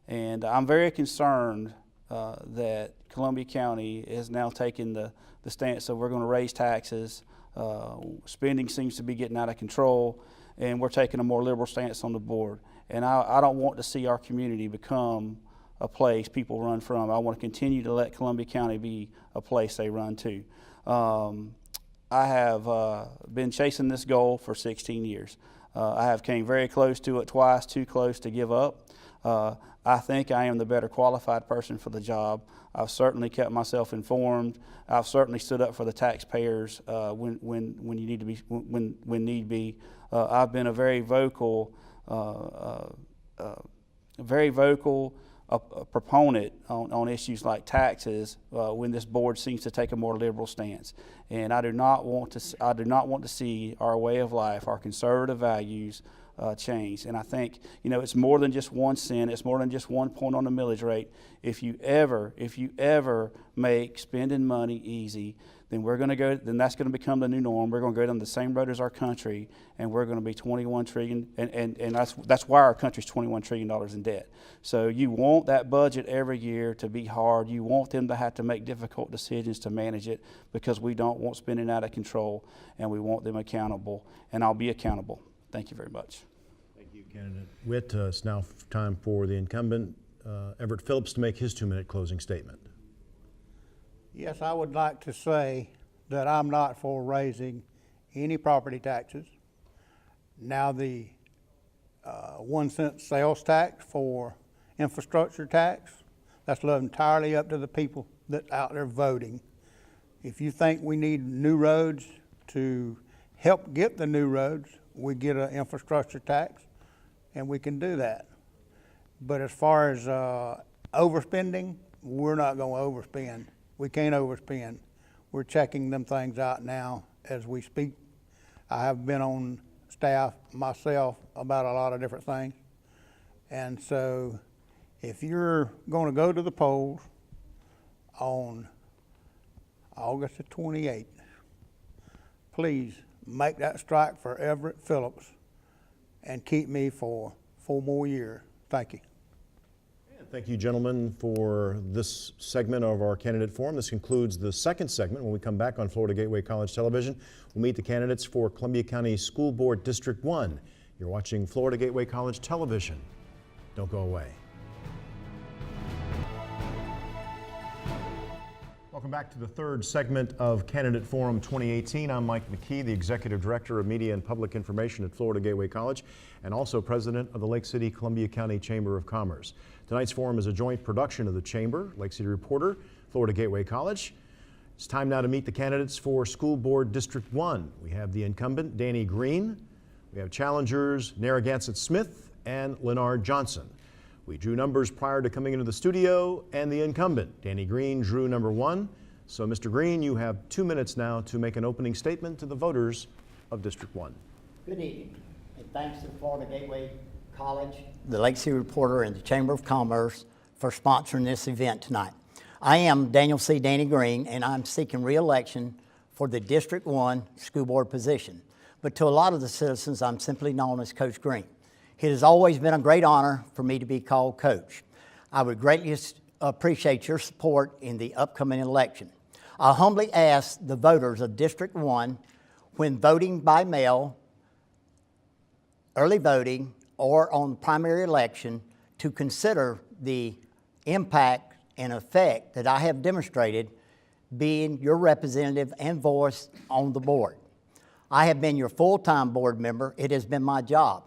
And I'm very concerned that Columbia County has now taken the stance of we're going to raise taxes. Spending seems to be getting out of control, and we're taking a more liberal stance on the board. And I don't want to see our community become a place people run from. I want to continue to let Columbia County be a place they run to. I have been chasing this goal for 16 years. I have came very close to it twice, too close to give up. I think I am the better qualified person for the job. I've certainly kept myself informed. I've certainly stood up for the taxpayers when you need to be, when need be. I've been a very vocal proponent on issues like taxes when this board seems to take a more liberal stance. And I do not want to see our way of life, our conservative values change. And I think, you know, it's more than just 1 cent. It's more than just 1 point on the millage rate. If you ever make spending money easy, then then that's going to become the new norm. We're going to go down the same road as our country, and we're going to be 21 trillion, and that's why our country's $21 trillion in debt. So you want that budget every year to be hard. You want them to have to make difficult decisions to manage it, because we don't want spending out of control, and we want them accountable, and I'll be accountable. Thank you very much. Thank you, candidate Witt. It's now time for the incumbent, Everett Phillips, to make his 2-minute closing statement. Yes, I would like to say that I'm not for raising any property taxes. Now the 1 cent sales tax for infrastructure tax, that's left entirely up to the people that out there voting. If you think we need new roads to help get the new roads, we get an infrastructure tax, and we can do that. But as far as overspending, we're not gonna overspend. We can't overspend. We're checking them things out now as we speak. I have been on staff myself about a lot of different things. And so if you're gonna go to the polls on August the 28th, please make that strike for Everett Phillips and keep me for 4 more years. Thank you. Thank you, gentlemen, for this segment of our candidate forum. This concludes the second segment. When we come back on Florida Gateway College Television, we'll meet the candidates for Columbia County School Board District 1. You're watching Florida Gateway College Television. Don't go away. Welcome back to the third segment of Candidate Forum 2018. I'm Mike McKee, the Executive Director of Media and Public Information at Florida Gateway College and also President of the Lake City Columbia County Chamber of Commerce. Tonight's forum is a joint production of the Chamber, Lake City Reporter, Florida Gateway College. It's time now to meet the candidates for School Board District 1. We have the incumbent, Danny Green. We have challengers, Narragansett Smith and Leonard Johnson. We drew numbers prior to coming into the studio, and the incumbent, Danny Green, drew number 1. So, Mr. Green, you have 2 minutes now to make an opening statement to the voters of District 1. Good evening, and thanks to Florida Gateway College, the Lake City Reporter, and the Chamber of Commerce for sponsoring this event tonight. I am Daniel C. Danny Green, and I'm seeking re-election for the District 1 school board position. But to a lot of the citizens, I'm simply known as Coach Green. It has always been a great honor for me to be called Coach. I would greatly appreciate your support in the upcoming election. I humbly ask the voters of District 1, when voting by mail, early voting, or on the primary election, to consider the impact and effect that I have demonstrated being your representative and voice on the board. I have been your full-time board member. It has been my job.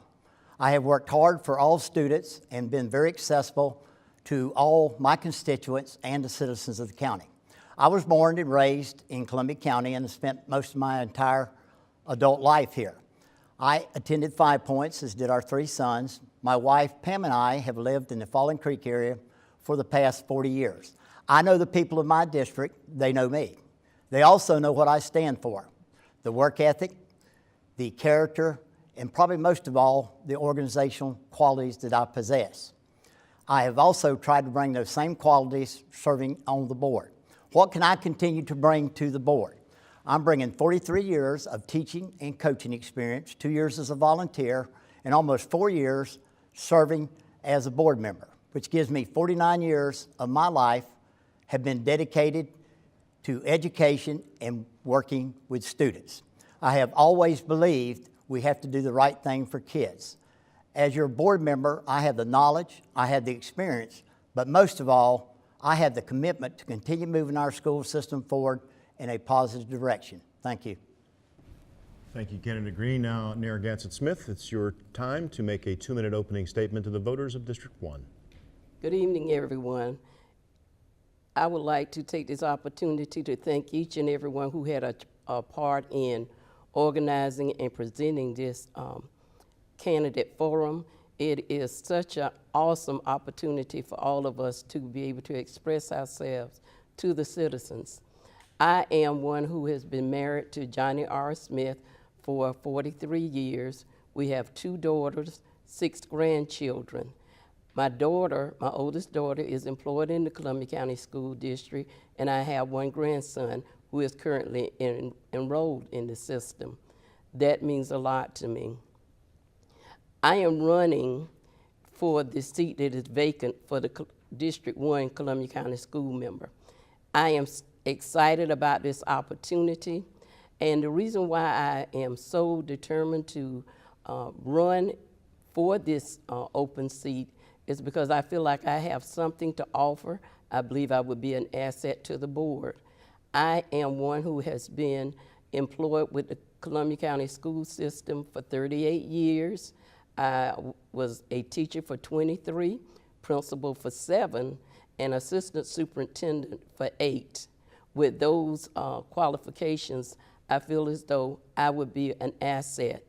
I have worked hard for all students and been very accessible to all my constituents and the citizens of the county. I was born and raised in Columbia County and have spent most of my entire adult life here. I attended Five Points, as did our 3 sons. My wife, Pam, and I have lived in the Falling Creek area for the past 40 years. I know the people of my district. They know me. They also know what I stand for: the work ethic, the character, and probably most of all, the organizational qualities that I possess. I have also tried to bring those same qualities serving on the board. What can I continue to bring to the board? I'm bringing 43 years of teaching and coaching experience, 2 years as a volunteer, and almost 4 years serving as a board member, which gives me 49 years of my life have been dedicated to education and working with students. I have always believed we have to do the right thing for kids. As your board member, I have the knowledge, I have the experience, but most of all, I have the commitment to continue moving our school system forward in a positive direction. Thank you. Thank you, candidate Green. Now, Narragansett Smith, it's your time to make a 2-minute opening statement to the voters of District 1. Good evening, everyone. I would like to take this opportunity to thank each and everyone who had a part in organizing and presenting this candidate forum. It is such an awesome opportunity for all of us to be able to express ourselves to the citizens. I am one who has been married to Johnny R. Smith for 43 years. We have 2 daughters, 6 grandchildren. My daughter, my oldest daughter, is employed in the Columbia County School District, and I have 1 grandson who is currently enrolled in the system. That means a lot to me. I am running for the seat that is vacant for the District 1 Columbia County School member. I am excited about this opportunity, and the reason why I am so determined to run for this open seat is because I feel like I have something to offer. I believe I would be an asset to the board. I am one who has been employed with the Columbia County school system for 38 years. I was a teacher for 23, principal for 7, and assistant superintendent for 8. With those qualifications, I feel as though I would be an asset.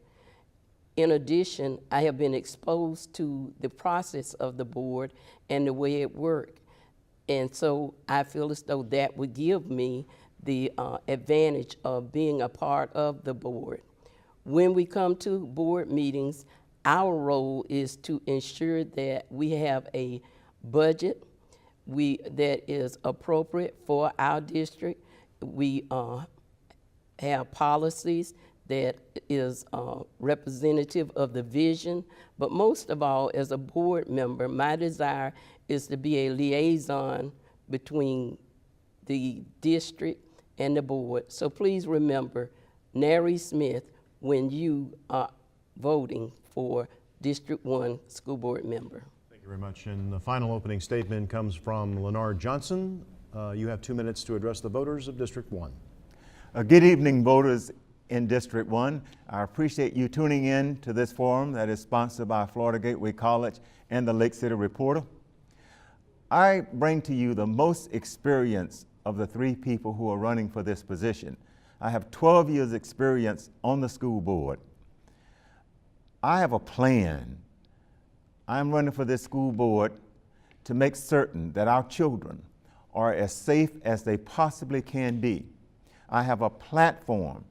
In addition, I have been exposed to the process of the board and the way it works. And so I feel as though that would give me the advantage of being a part of the board. When we come to board meetings, our role is to ensure that we have a budget that is appropriate for our district. We have policies that is representative of the vision, but most of all, as a board member, my desire is to be a liaison between the district and the board. So please remember Nary Smith when you are voting for District 1 school board member. Thank you very much. And the final opening statement comes from Leonard Johnson. You have 2 minutes to address the voters of District 1. Good evening, voters in District 1. I appreciate you tuning in to this forum that is sponsored by Florida Gateway College and the Lake City Reporter. I bring to you the most experience of the 3 people who are running for this position. I have 12 years experience on the school board. I have a plan. I'm running for this school board to make certain that our children are as safe as they possibly can be. I have a platform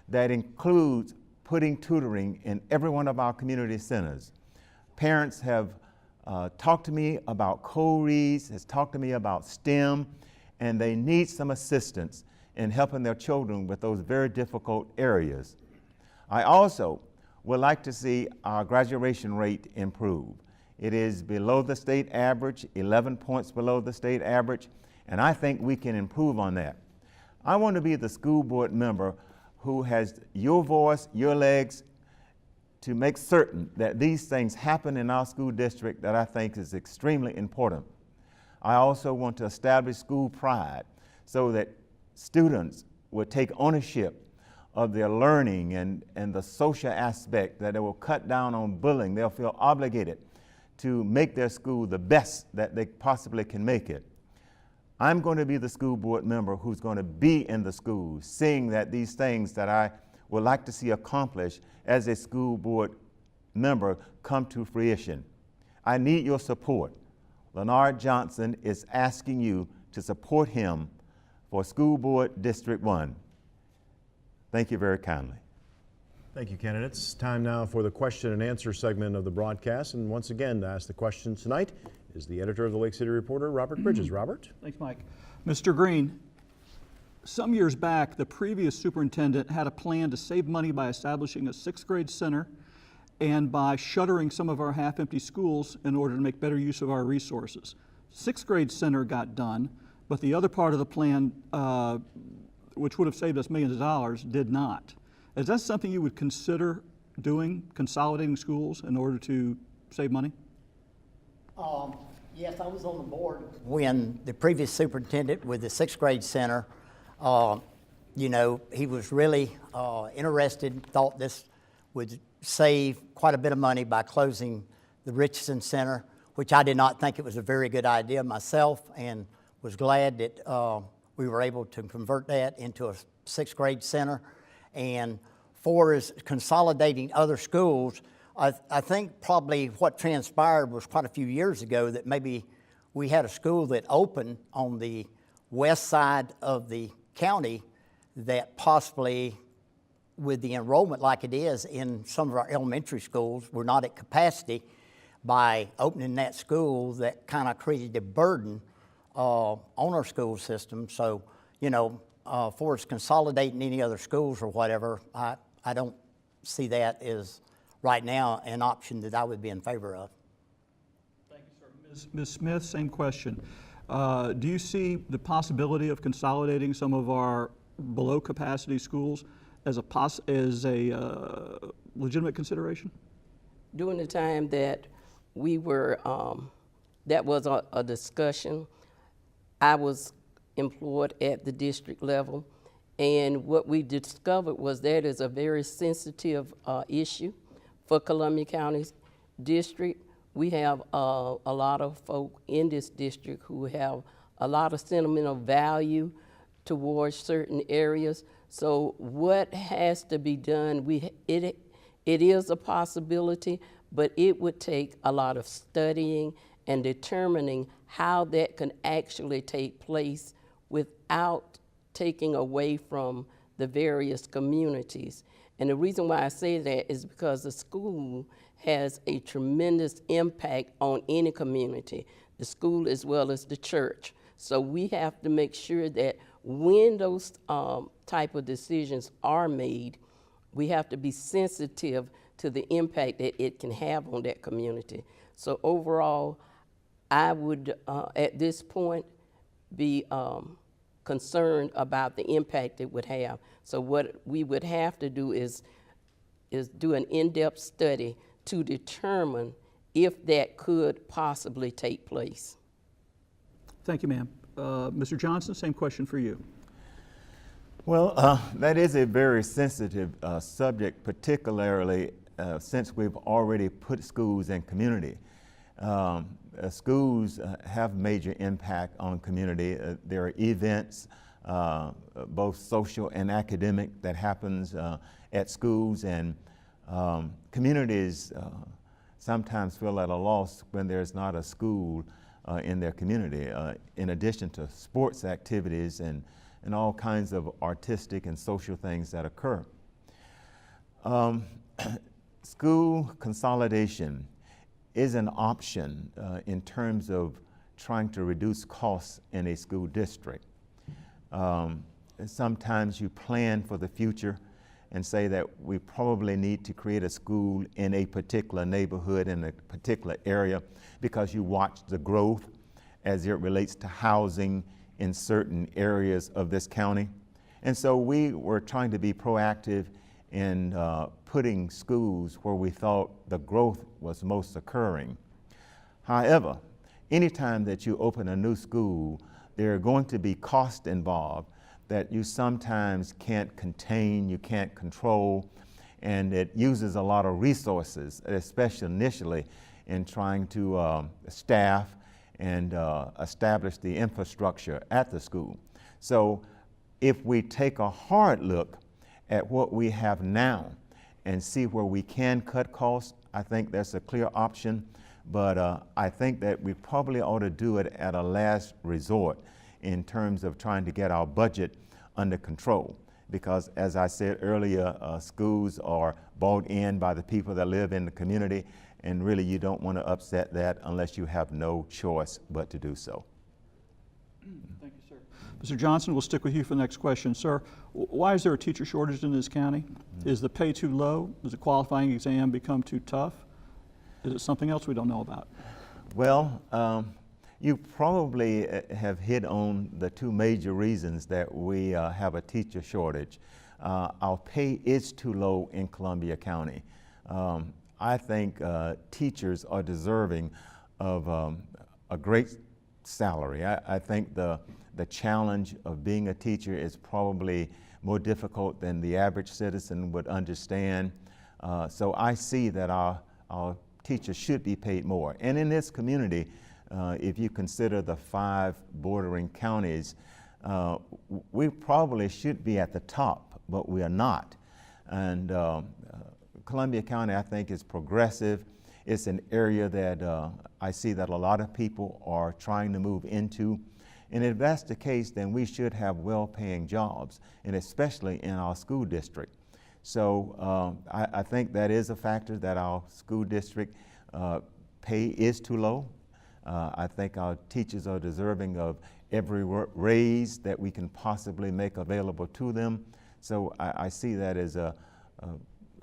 that includes putting tutoring in every one of our community centers. Parents have talked to me about co-reads, has talked to me about STEM, and they need some assistance in helping their children with those very difficult areas. I also would like to see our graduation rate improve. It is below the state average, 11 points below the state average, and I think we can improve on that. I want to be the school board member who has your voice, your legs, to make certain that these things happen in our school district that I think is extremely important. I also want to establish school pride so that students will take ownership of their learning and the social aspect, that it will cut down on bullying. They'll feel obligated to make their school the best that they possibly can make it. I'm going to be the school board member who's going to be in the schools, seeing that these things that I would like to see accomplished as a school board member come to fruition. I need your support. Leonard Johnson is asking you to support him for School Board District 1. Thank you very kindly. Thank you, candidates. Time now for the question and answer segment of the broadcast. And once again, to ask the question tonight is the editor of the Lake City Reporter, Robert Bridges. Robert? Thanks, Mike. Mr. Green, some years back, the previous superintendent had a plan to save money by establishing a 6th grade center and by shuttering some of our half-empty schools in order to make better use of our resources. 6th grade center got done, but the other part of the plan, which would have saved us millions of dollars, did not. Is that something you would consider doing, consolidating schools in order to save money? Yes, I was on the board when the previous superintendent with the 6th grade center, you know, he was really interested, thought this would save quite a bit of money by closing the Richardson Center, which I did not think it was a very good idea myself, and was glad that we were able to convert that into a 6th grade center. And for consolidating other schools, I think probably what transpired was quite a few years ago that maybe we had a school that opened on the west side of the county that possibly, with the enrollment like it is in some of our elementary schools, we're not at capacity. By opening that school, that kind of created a burden on our school system. So, you know, for us consolidating any other schools or whatever, I don't see that as right now an option that I would be in favor of. Thank you, sir. Ms. Smith, same question. Do you see the possibility of consolidating some of our below capacity schools as a legitimate consideration? During the time that we were, that was a discussion, I was employed at the district level, and what we discovered was that is a very sensitive issue for Columbia County District. We have a lot of folk in this district who have a lot of sentimental value towards certain areas. So what has to be done, it is a possibility, but it would take a lot of studying and determining how that can actually take place without taking away from the various communities. And the reason why I say that is because the school has a tremendous impact on any community, the school as well as the church. So we have to make sure that when those type of decisions are made, we have to be sensitive to the impact that it can have on that community. So overall, I would, at this point, be concerned about the impact it would have. So what we would have to do is do an in-depth study to determine if that could possibly take place. Thank you, ma'am. Mr. Johnson, same question for you. Well, that is a very sensitive subject, particularly since we've already put schools in community. Schools have major impact on community. There are events, both social and academic, that happens at schools, and communities sometimes feel at a loss when there's not a school in their community, in addition to sports activities and all kinds of artistic and social things that occur. School consolidation is an option in terms of trying to reduce costs in a school district. Sometimes you plan for the future and say that we probably need to create a school in a particular neighborhood, in a particular area, because you watch the growth as it relates to housing in certain areas of this county. And so we were trying to be proactive in putting schools where we thought the growth was most occurring. However, anytime that you open a new school, there are going to be costs involved that you sometimes can't contain, you can't control, and it uses a lot of resources, especially initially in trying to staff and establish the infrastructure at the school. So if we take a hard look at what we have now and see where we can cut costs, I think that's a clear option, but I think that we probably ought to do it at a last resort in terms of trying to get our budget under control. Because as I said earlier, schools are bought in by the people that live in the community, and really you don't want to upset that unless you have no choice but to do so. Thank you, sir. Mr. Johnson, we'll stick with you for the next question. Sir, why is there a teacher shortage in this county? Is the pay too low? Does the qualifying exam become too tough? Is it something else we don't know about? Well, you probably have hit on the two major reasons that we have a teacher shortage. Our pay is too low in Columbia County. I think teachers are deserving of a great salary. I think the challenge of being a teacher is probably more difficult than the average citizen would understand. So I see that our teachers should be paid more. And in this community, if you consider the 5 bordering counties, we probably should be at the top, but we are not. And Columbia County, I think, is progressive. It's an area that I see that a lot of people are trying to move into. And if that's the case, then we should have well-paying jobs, and especially in our school district. So I think that is a factor, that our school district pay is too low. I think our teachers are deserving of every raise that we can possibly make available to them. So I see that as a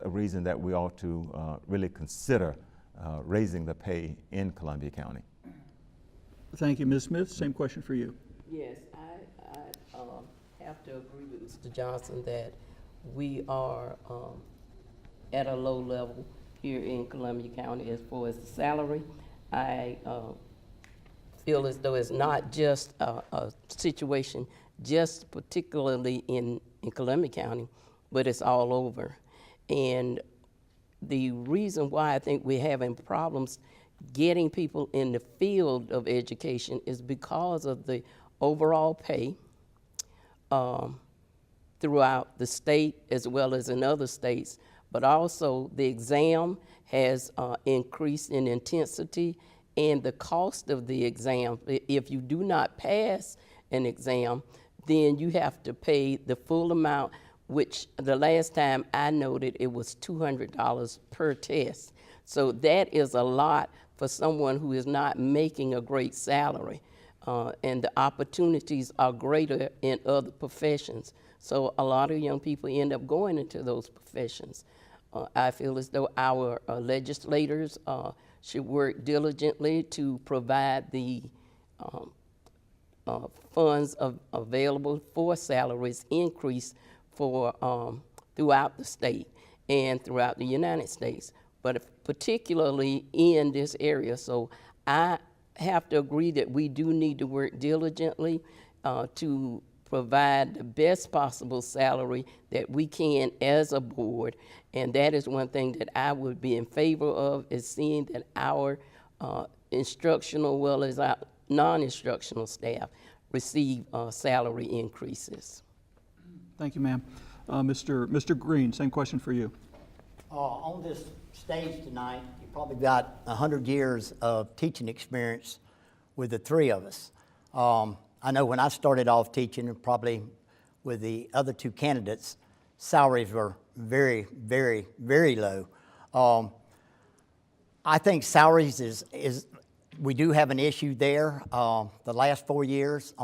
reason that we ought to really consider raising the pay in Columbia County. Thank you. Ms. Smith, same question for you. Yes, I have to agree with Mr. Johnson that we are at a low level here in Columbia County as far as the salary. I feel as though it's not just a situation just particularly in Columbia County, but it's all over. And the reason why I think we're having problems getting people in the field of education is because of the overall pay, throughout the state as well as in other states, but also the exam has increased in intensity and the cost of the exam. If you do not pass an exam, then you have to pay the full amount, which the last time I noted it was $200 per test. So that is a lot for someone who is not making a great salary. And the opportunities are greater in other professions. So a lot of young people end up going into those professions. I feel as though our legislators should work diligently to provide the funds available for salaries increase for throughout the state and throughout the United States, but particularly in this area. So I have to agree that we do need to work diligently to provide the best possible salary that we can as a board, and that is one thing that I would be in favor of, is seeing that our instructional as well as our non-instructional staff receive salary increases. Thank you, ma'am. Mr. Green, same question for you. On this stage tonight, you probably got 100 years of teaching experience with the three of us. I know when I started off teaching, and probably with the other two candidates, salaries were very, very, very low. I think salaries is we do have an issue there. The last 4 years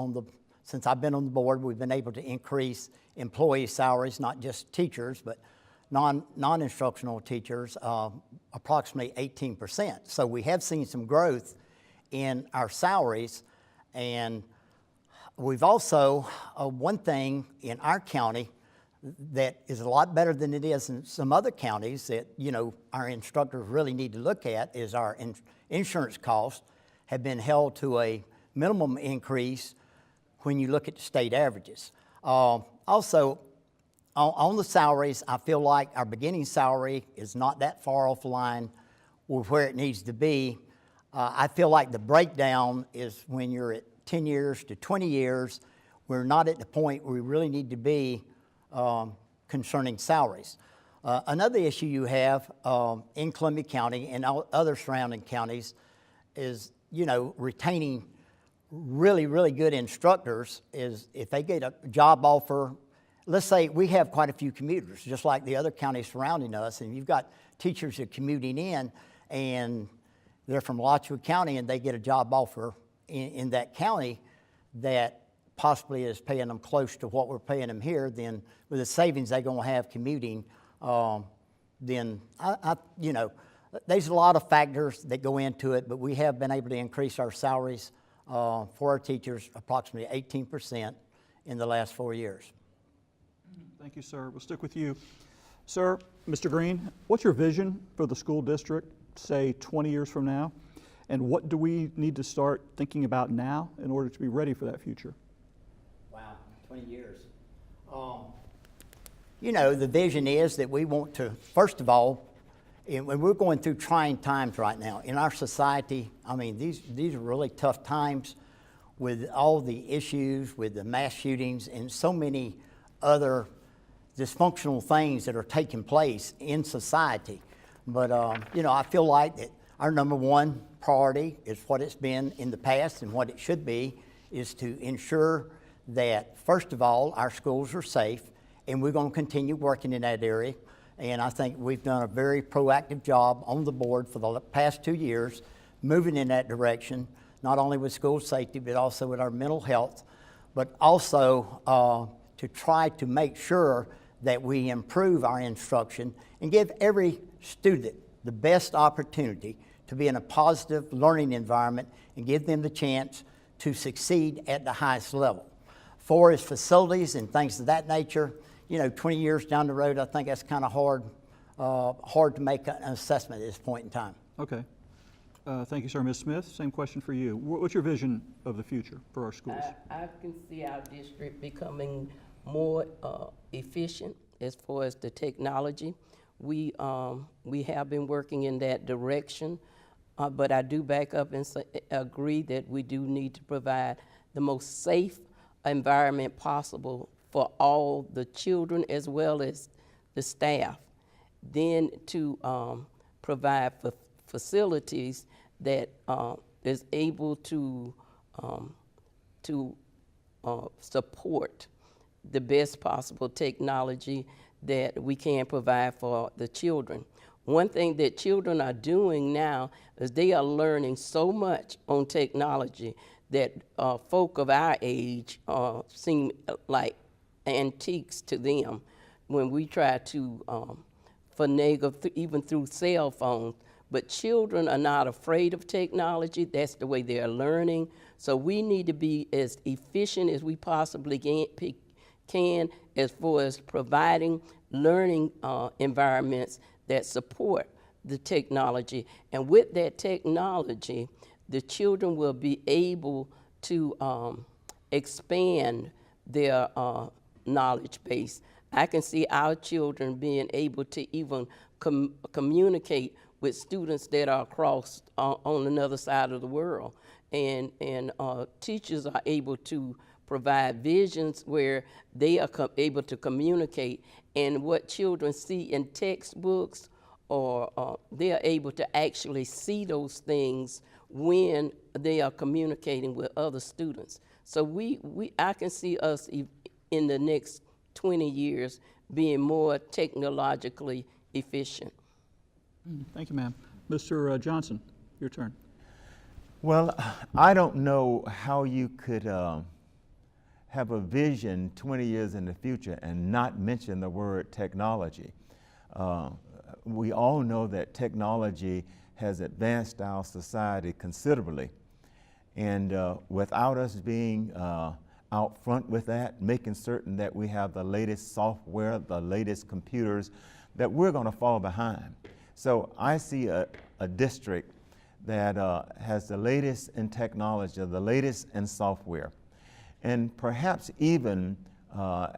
since I've been on the board, we've been able to increase employee salaries, not just teachers, but non-instructional teachers, approximately 18%. So we have seen some growth in our salaries, and we've also, one thing in our county that is a lot better than it is in some other counties that, our instructors really need to look at is our insurance costs have been held to a minimum increase when you look at the state averages. Also, on the salaries, I feel like our beginning salary is not that far off the line with where it needs to be. I feel like the breakdown is when you're at 10 years to 20 years, we're not at the point where we really need to be concerning salaries. Another issue you have in Columbia County and other surrounding counties is, retaining really, really good instructors is if they get a job offer. Let's say we have quite a few commuters, just like the other counties surrounding us, and you've got teachers that are commuting in, and they're from Alachua County, and they get a job offer in that county that possibly is paying them close to what we're paying them here. Then with the savings they're going to have commuting, then there's a lot of factors that go into it, but we have been able to increase our salaries for our teachers approximately 18% in the last 4 years. Thank you, sir. We'll stick with you. Sir, Mr. Green, what's your vision for the school district, say 20 years from now? And what do we need to start thinking about now in order to be ready for that future? Wow, 20 years. The vision is that we want to, first of all, when we're going through trying times right now in our society, these are really tough times with all the issues, with the mass shootings and so many other dysfunctional things that are taking place in society. But, I feel like that our number one priority is what it's been in the past and what it should be is to ensure that, first of all, our schools are safe, and we're going to continue working in that area. And I think we've done a very proactive job on the board for the past 2 years, moving in that direction, not only with school safety, but also with our mental health, but also to try to make sure that we improve our instruction and give every student the best opportunity to be in a positive learning environment and give them the chance to succeed at the highest level. For is facilities and things of that nature. 20 years down the road, I think that's kind of hard to make an assessment at this point in time. Okay. Thank you, sir. Ms. Smith, same question for you. What's your vision of the future for our schools? I can see our district becoming more efficient as far as the technology. We have been working in that direction, but I do back up and agree that we do need to provide the most safe environment possible for all the children as well as the staff. Then to provide for facilities that is able to support the best possible technology that we can provide for the children. One thing that children are doing now is they are learning so much on technology that folk of our age seem like antiques to them when we try to finagle even through cell phones. But children are not afraid of technology. That's the way they're learning. So we need to be as efficient as we possibly can as far as providing learning environments that support the technology. And with that technology, the children will be able to expand their knowledge base. I can see our children being able to even communicate with students that are across on another side of the world. And teachers are able to provide visions where they are able to communicate, and what children see in textbooks, or they are able to actually see those things when they are communicating with other students. So I can see us in the next 20 years being more technologically efficient. Thank you, ma'am. Mr. Johnson, your turn. Well, I don't know how you could have a vision 20 years in the future and not mention the word technology. We all know that technology has advanced our society considerably. And without us being out front with that, making certain that we have the latest software, the latest computers, that we're going to fall behind. So I see a district that has the latest in technology, the latest in software, and perhaps even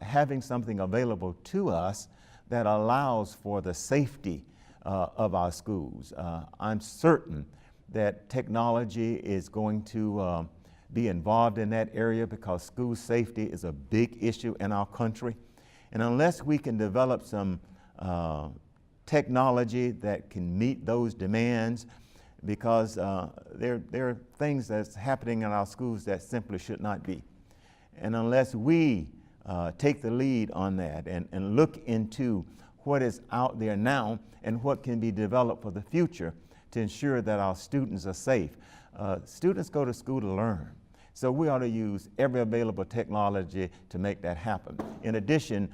having something available to us that allows for the safety of our schools. I'm certain that technology is going to be involved in that area because school safety is a big issue in our country. And unless we can develop some technology that can meet those demands, because there are things that's happening in our schools that simply should not be. And unless we take the lead on that and look into what is out there now and what can be developed for the future to ensure that our students are safe. Students go to school to learn. So we ought to use every available technology to make that happen. In addition,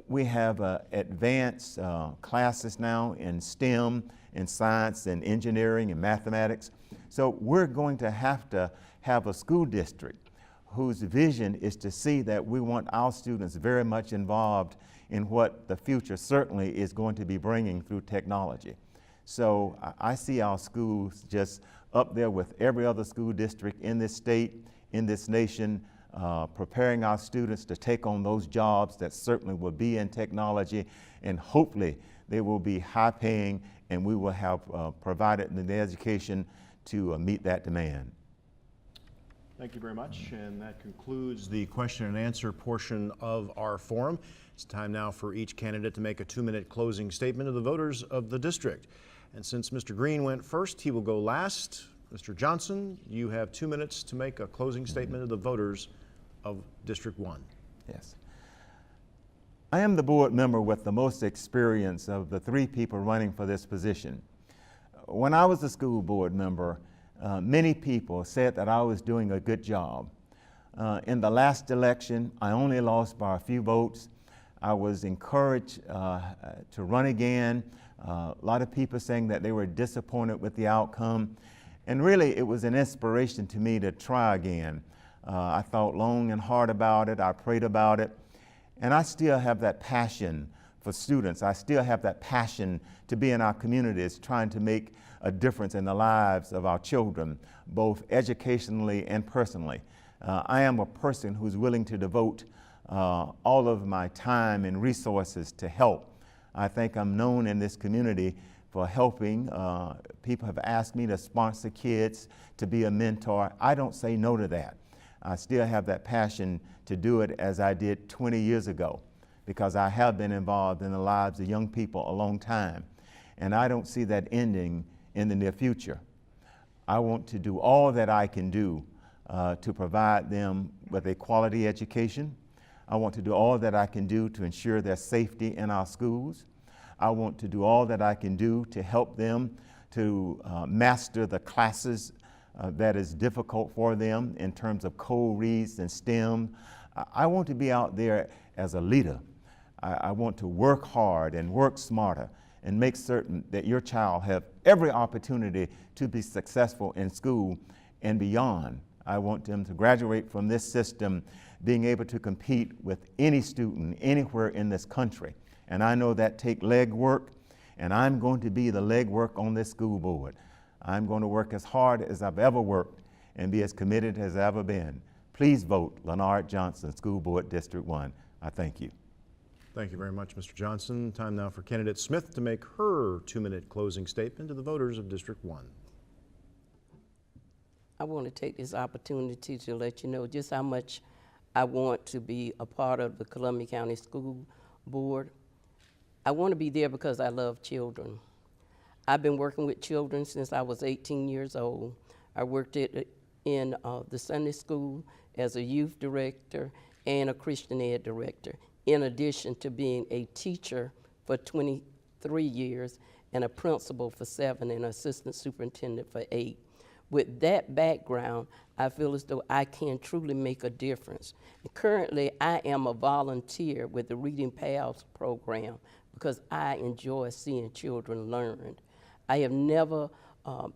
we have advanced classes now in STEM, in science and engineering and mathematics. So we're going to have a school district whose vision is to see that we want our students very much involved in what the future certainly is going to be bringing through technology. So I see our schools just up there with every other school district in this state, in this nation, preparing our students to take on those jobs that certainly will be in technology, and hopefully they will be high paying, and we will have provided the education to meet that demand. Thank you very much, and that concludes the question and answer portion of our forum. It's time now for each candidate to make a 2-minute closing statement to the voters of the district. And since Mr. Green went first, he will go last. Mr. Johnson, you have 2 minutes to make a closing statement to the voters of District 1. Yes. I am the board member with the most experience of the 3 people running for this position. When I was a school board member, many people said that I was doing a good job. In the last election, I only lost by a few votes. I was encouraged to run again. A lot of people saying that they were disappointed with the outcome. And really, it was an inspiration to me to try again. I thought long and hard about it. I prayed about it. And I still have that passion for students. I still have that passion to be in our communities, trying to make a difference in the lives of our children, both educationally and personally. I am a person who's willing to devote all of my time and resources to help. I think I'm known in this community for helping. People have asked me to sponsor kids, to be a mentor. I don't say no to that. I still have that passion to do it as I did 20 years ago, because I have been involved in the lives of young people a long time, and I don't see that ending in the near future. I want to do all that I can do to provide them with a quality education. I want to do all that I can do to ensure their safety in our schools. I want to do all that I can do to help them to master the classes that is difficult for them in terms of code reads and STEM. I want to be out there as a leader. I want to work hard and work smarter and make certain that your child have every opportunity to be successful in school and beyond. I want them to graduate from this system being able to compete with any student anywhere in this country. And I know that takes leg work, and I'm going to be the leg work on this school board. I'm going to work as hard as I've ever worked and be as committed as I've ever been. Please vote Leonard Johnson, School Board District 1. I thank you. Thank you very much, Mr. Johnson. Time now for candidate Smith to make her 2-minute closing statement to the voters of District 1. I want to take this opportunity to let you know just how much I want to be a part of the Columbia County School Board. I want to be there because I love children. I've been working with children since I was 18 years old. I worked in the Sunday school as a youth director and a Christian ed director, in addition to being a teacher for 23 years and a principal for 7 and assistant superintendent for 8. With that background, I feel as though I can truly make a difference. Currently, I am a volunteer with the Reading Paths program because I enjoy seeing children learn. I have never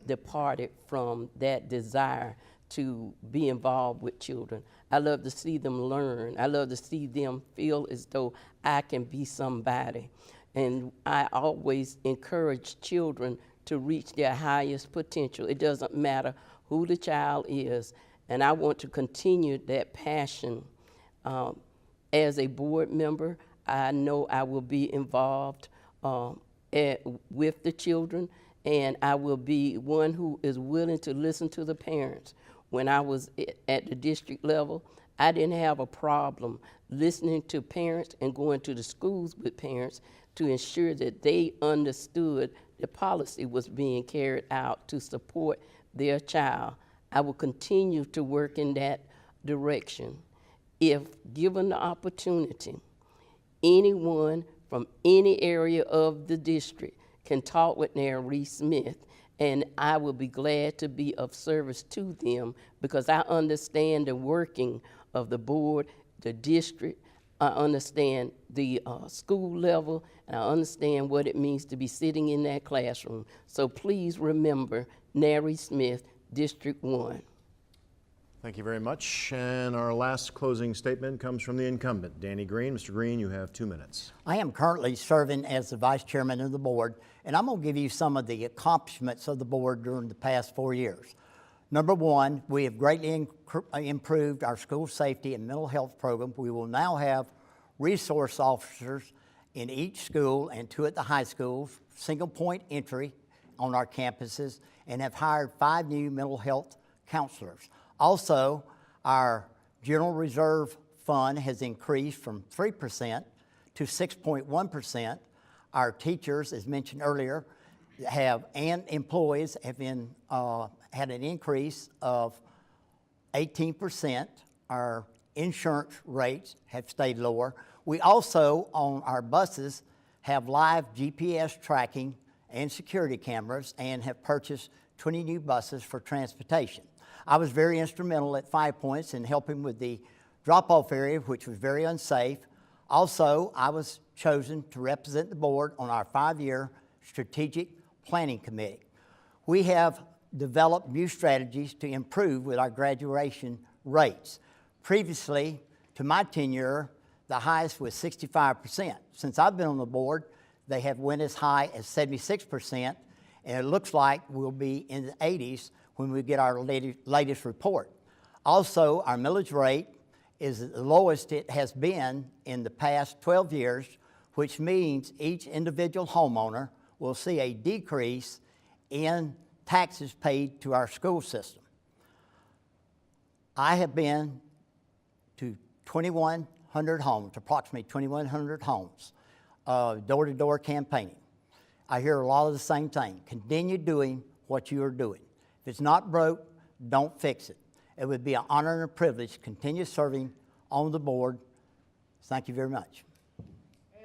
departed from that desire to be involved with children. I love to see them learn. I love to see them feel as though I can be somebody. And I always encourage children to reach their highest potential. It doesn't matter who the child is. And I want to continue that passion. As a board member, I know I will be involved with the children, and I will be one who is willing to listen to the parents. When I was at the district level, I didn't have a problem listening to parents and going to the schools with parents to ensure that they understood the policy was being carried out to support their child. I will continue to work in that direction. If given the opportunity, anyone from any area of the district can talk with Nary Smith, and I will be glad to be of service to them because I understand the working of the board, the district. I understand the school level, and I understand what it means to be sitting in that classroom. So please remember Nary Smith, District 1. Thank you very much. And our last closing statement comes from the incumbent, Danny Green. Mr. Green, you have 2 minutes. I am currently serving as the vice chairman of the board, and I'm going to give you some of the accomplishments of the board during the past 4 years. Number one, we have greatly improved our school safety and mental health program. We will now have resource officers in each school and 2 at the high schools, single point entry on our campuses, and have hired 5 new mental health counselors. Also, our general reserve fund has increased from 3% to 6.1%. Our teachers, as mentioned earlier, and employees have had an increase of 18%. Our insurance rates have stayed lower. We also, on our buses, have live GPS tracking and security cameras and have purchased 20 new buses for transportation. I was very instrumental at 5 Points in helping with the drop-off area, which was very unsafe. Also, I was chosen to represent the board on our 5-year strategic planning committee. We have developed new strategies to improve with our graduation rates. Previously, to my tenure, the highest was 65%. Since I've been on the board, they have went as high as 76%, and it looks like we'll be in the 80s when we get our latest report. Also, our millage rate is the lowest it has been in the past 12 years, which means each individual homeowner will see a decrease in taxes paid to our school system. I have been to 2,100 homes, approximately 2,100 homes, door-to-door campaigning. I hear a lot of the same thing. Continue doing what you are doing. If it's not broke, don't fix it. It would be an honor and a privilege to continue serving on the board. Thank you very much.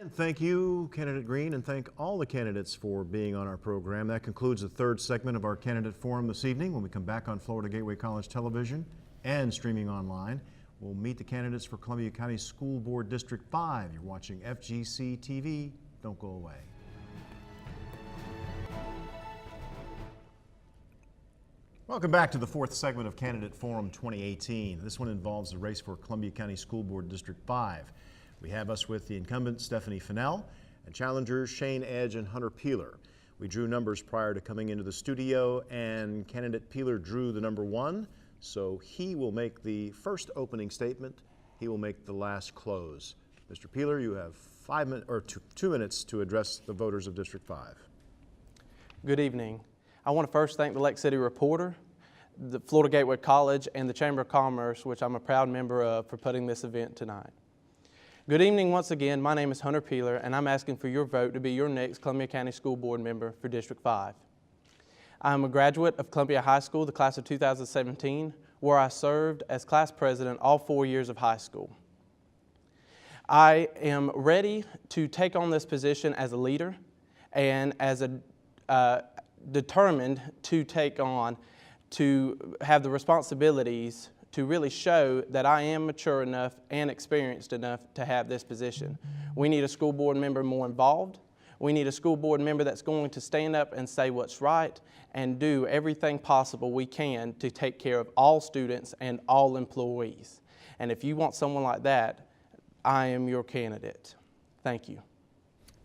And thank you, Candidate Green, and thank all the candidates for being on our program. That concludes the third segment of our candidate forum this evening. When we come back on Florida Gateway College Television and streaming online, we'll meet the candidates for Columbia County School Board District 5. You're watching FGC TV. Don't go away. Welcome back to the fourth segment of Candidate Forum 2018. This one involves the race for Columbia County School Board District 5. We have us with the incumbent Stephanie Fennell and challengers Shane Edge and Hunter Peeler. We drew numbers prior to coming into the studio, and candidate Peeler drew the number 1, so he will make the first opening statement. He will make the last close. Mr. Peeler, you have 2 minutes to address the voters of District 5. Good evening. I want to first thank the Lake City Reporter, the Florida Gateway College, and the Chamber of Commerce, which I'm a proud member of, for putting this event tonight. Good evening once again. My name is Hunter Peeler, and I'm asking for your vote to be your next Columbia County School Board member for District 5. I am a graduate of Columbia High School, the class of 2017, where I served as class president all 4 years of high school. I am ready to take on this position as a leader and as a determined to take on, to have the responsibilities to really show that I am mature enough and experienced enough to have this position. We need a school board member more involved. We need a school board member that's going to stand up and say what's right and do everything possible we can to take care of all students and all employees. And if you want someone like that, I am your candidate. Thank you.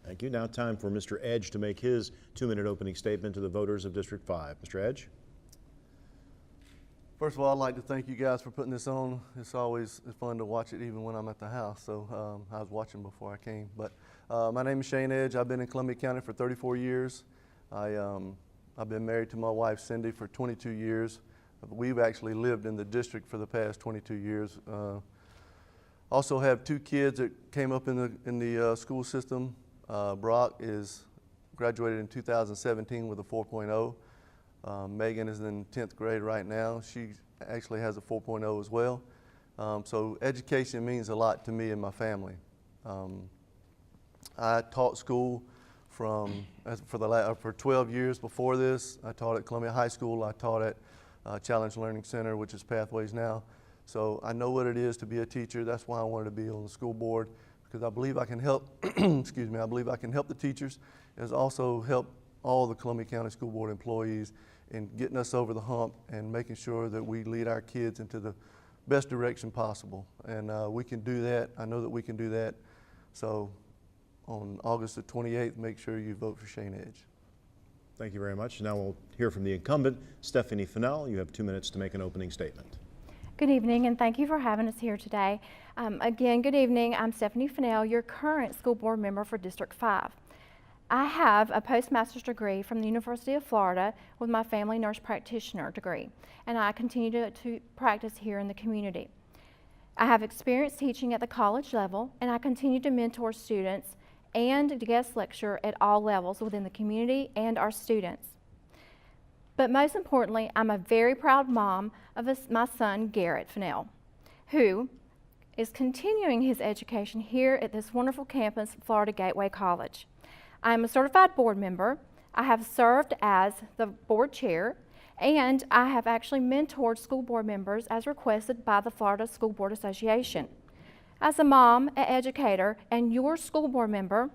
Thank you. Now time for Mr. Edge to make his 2-minute opening statement to the voters of District 5. Mr. Edge? First of all, I'd like to thank you guys for putting this on. It's always fun to watch it even when I'm at the house, so I was watching before I came. But my name is Shane Edge. I've been in Columbia County for 34 years. I've been married to my wife, Cindy, for 22 years. We've actually lived in the district for the past 22 years. Also have 2 kids that came up in the school system. Brock is graduated in 2017 with a 4.0. Megan is in 10th grade right now. She actually has a 4.0 as well. So education means a lot to me and my family. I taught school for 12 years before this. I taught at Columbia High School. I taught at Challenge Learning Center, which is Pathways now. So I know what it is to be a teacher. That's why I wanted to be on the school board, because I believe I can help, excuse me, I believe I can help the teachers, as also help all the Columbia County School Board employees in getting us over the hump and making sure that we lead our kids into the best direction possible. And we can do that. I know that we can do that. So on August the 28th, make sure you vote for Shane Edge. Thank you very much. Now we'll hear from the incumbent, Stephanie Fennell. You have 2 minutes to make an opening statement. Good evening, and thank you for having us here today. Again, good evening. I'm Stephanie Fennell, your current school board member for District 5. I have a postmaster's degree from the University of Florida with my family nurse practitioner degree, and I continue to practice here in the community. I have experience teaching at the college level, and I continue to mentor students and to guest lecture at all levels within the community and our students. But most importantly, I'm a very proud mom of my son, Garrett Fennell, who is continuing his education here at this wonderful campus, Florida Gateway College. I am a certified board member. I have served as the board chair, and I have actually mentored school board members as requested by the Florida School Board Association. As a mom, an educator, and your school board member,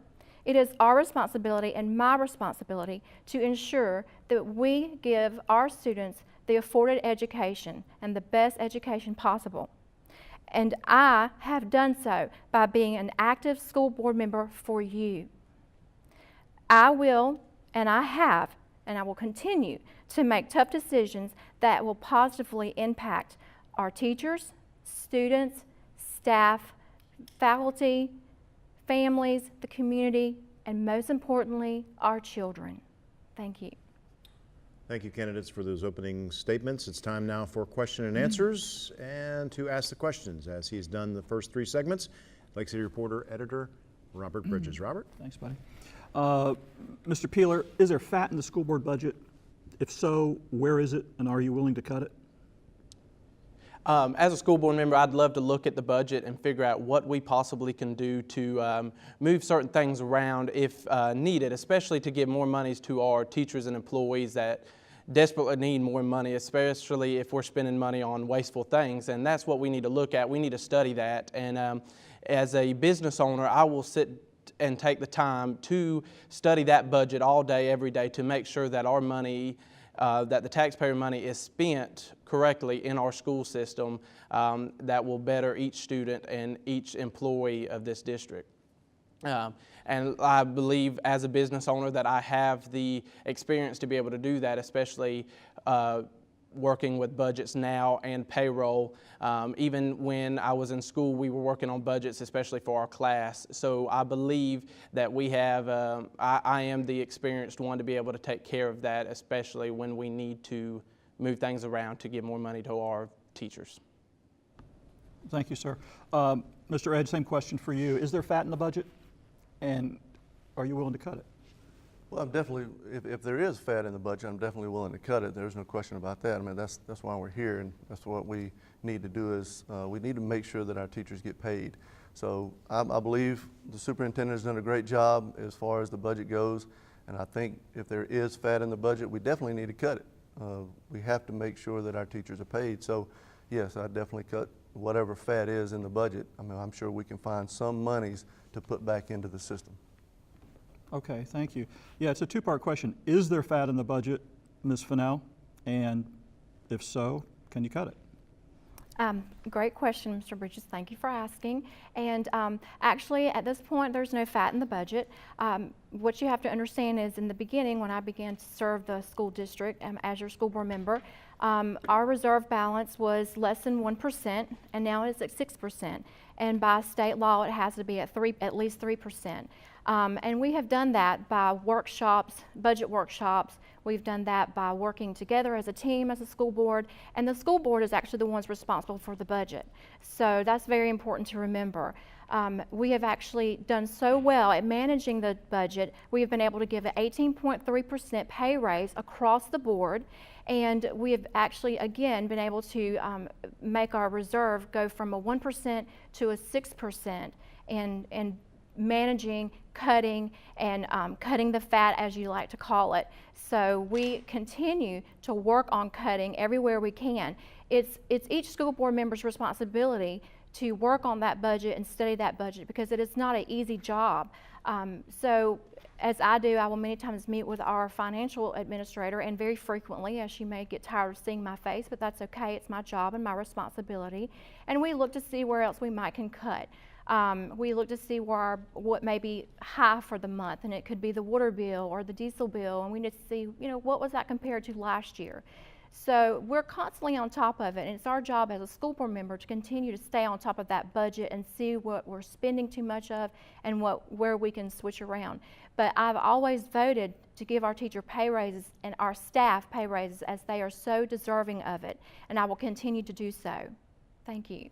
it is our responsibility and my responsibility to ensure that we give our students the afforded education and the best education possible. And I have done so by being an active school board member for you. I will, and I have, and I will continue to make tough decisions that will positively impact our teachers, students, staff, faculty, families, the community, and most importantly, our children. Thank you. Thank you, candidates, for those opening statements. It's time now for question and answers, and to ask the questions, as he's done the first 3 segments, Lake City Reporter Editor Robert Bridges. Robert? Thanks, buddy. Mr. Peeler, is there fat in the school board budget? If so, where is it, and are you willing to cut it? As a school board member, I'd love to look at the budget and figure out what we possibly can do to move certain things around if needed, especially to give more monies to our teachers and employees that desperately need more money, especially if we're spending money on wasteful things. And that's what we need to look at. We need to study that. And as a business owner, I will sit and take the time to study that budget all day, every day, to make sure that our money, that the taxpayer money is spent correctly in our school system that will better each student and each employee of this district. And I believe as a business owner that I have the experience to be able to do that, especially working with budgets now and payroll. Even when I was in school, we were working on budgets, especially for our class. So I believe that we have, I am the experienced one to be able to take care of that, especially when we need to move things around to give more money to our teachers. Thank you, sir. Mr. Ed, same question for you. Is there fat in the budget, and are you willing to cut it? Well, I'm definitely, if there is fat in the budget, I'm definitely willing to cut it. There's no question about that. I mean, that's why we're here, and that's what we need to do is we need to make sure that our teachers get paid. So I believe the superintendent has done a great job as far as the budget goes, and I think if there is fat in the budget, we definitely need to cut it. We have to make sure that our teachers are paid. So yes, I definitely cut whatever fat is in the budget. I mean, I'm sure we can find some monies to put back into the system. Okay, thank you. Yeah, it's a 2-part question. Is there fat in the budget, Ms. Fennell? And if so, can you cut it? Great question, Mr. Bridges. Thank you for asking. And actually, at this point, there's no fat in the budget. What you have to understand is in the beginning, when I began to serve the school district as your school board member, our reserve balance was less than 1%, and now it's at 6%. And by state law, it has to be at least 3%. And we have done that by workshops, budget workshops. We've done that by working together as a team, as a school board, and the school board is actually the ones responsible for the budget. So that's very important to remember. We have actually done so well at managing the budget. We have been able to give an 18.3% pay raise across the board, and we have actually, again, been able to make our reserve go from a 1% to a 6% in managing, cutting, and cutting the fat, as you like to call it. So we continue to work on cutting everywhere we can. It's each school board member's responsibility to work on that budget and study that budget, because it is not an easy job. So as I do, I will many times meet with our financial administrator, and very frequently, as she may get tired of seeing my face, but that's okay, it's my job and my responsibility. And we look to see where else we might can cut. We look to see what may be high for the month, and it could be the water bill or the diesel bill, and we need to see, what was that compared to last year. So we're constantly on top of it, and it's our job as a school board member to continue to stay on top of that budget and see what we're spending too much of and where we can switch around. But I've always voted to give our teacher pay raises and our staff pay raises, as they are so deserving of it, and I will continue to do so. Thank you.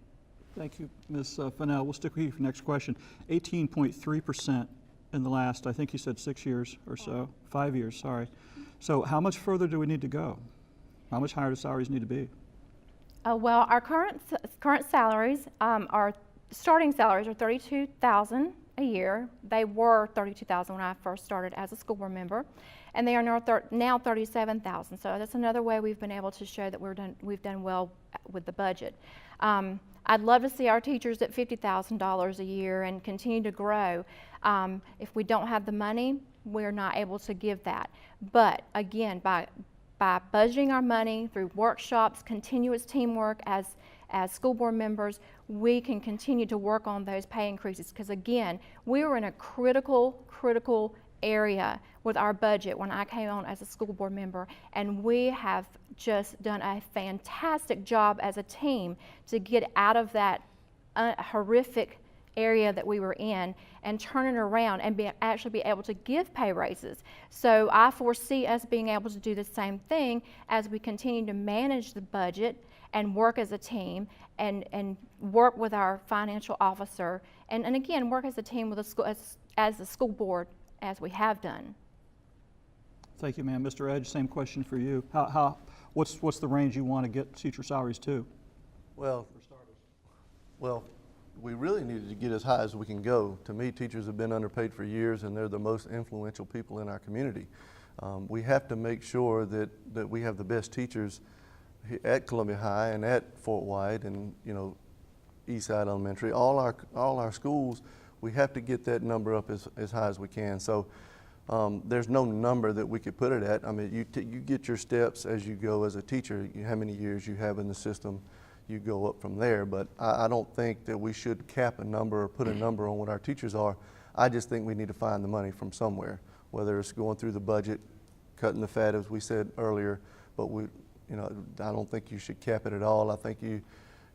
Thank you, Ms. Fennell. We'll stick with you for the next question. 18.3% in the last, I think you said 6 years or so, 5 years, sorry. So how much further do we need to go? How much higher do salaries need to be? Well, our current salaries, our starting salaries are $32,000 a year. They were $32,000 when I first started as a school board member, and they are now $37,000. So that's another way we've been able to show that we've done well with the budget. I'd love to see our teachers at $50,000 a year and continue to grow. If we don't have the money, we're not able to give that. But again, by budgeting our money through workshops, continuous teamwork as school board members, we can continue to work on those pay increases, because again, we were in a critical area with our budget when I came on as a school board member, and we have just done a fantastic job as a team to get out of that horrific area that we were in and turn it around and actually be able to give pay raises. So I foresee us being able to do the same thing as we continue to manage the budget and work as a team and work with our financial officer and again, work as a team with the school, as the school board as we have done. Thank you, ma'am. Mr. Edge, same question for you. What's the range you want to get teacher salaries to? Well, we really needed to get as high as we can go. To me, teachers have been underpaid for years, and they're the most influential people in our community. We have to make sure that we have the best teachers at Columbia High and at Fort White and Eastside Elementary. All our schools, we have to get that number up as high as we can. So there's no number that we could put it at. I mean, you get your steps as you go as a teacher, how many years you have in the system, you go up from there. But I don't think that we should cap a number or put a number on what our teachers are. I just think we need to find the money from somewhere, whether it's going through the budget, cutting the fat, as we said earlier. But I don't think you should cap it at all. I think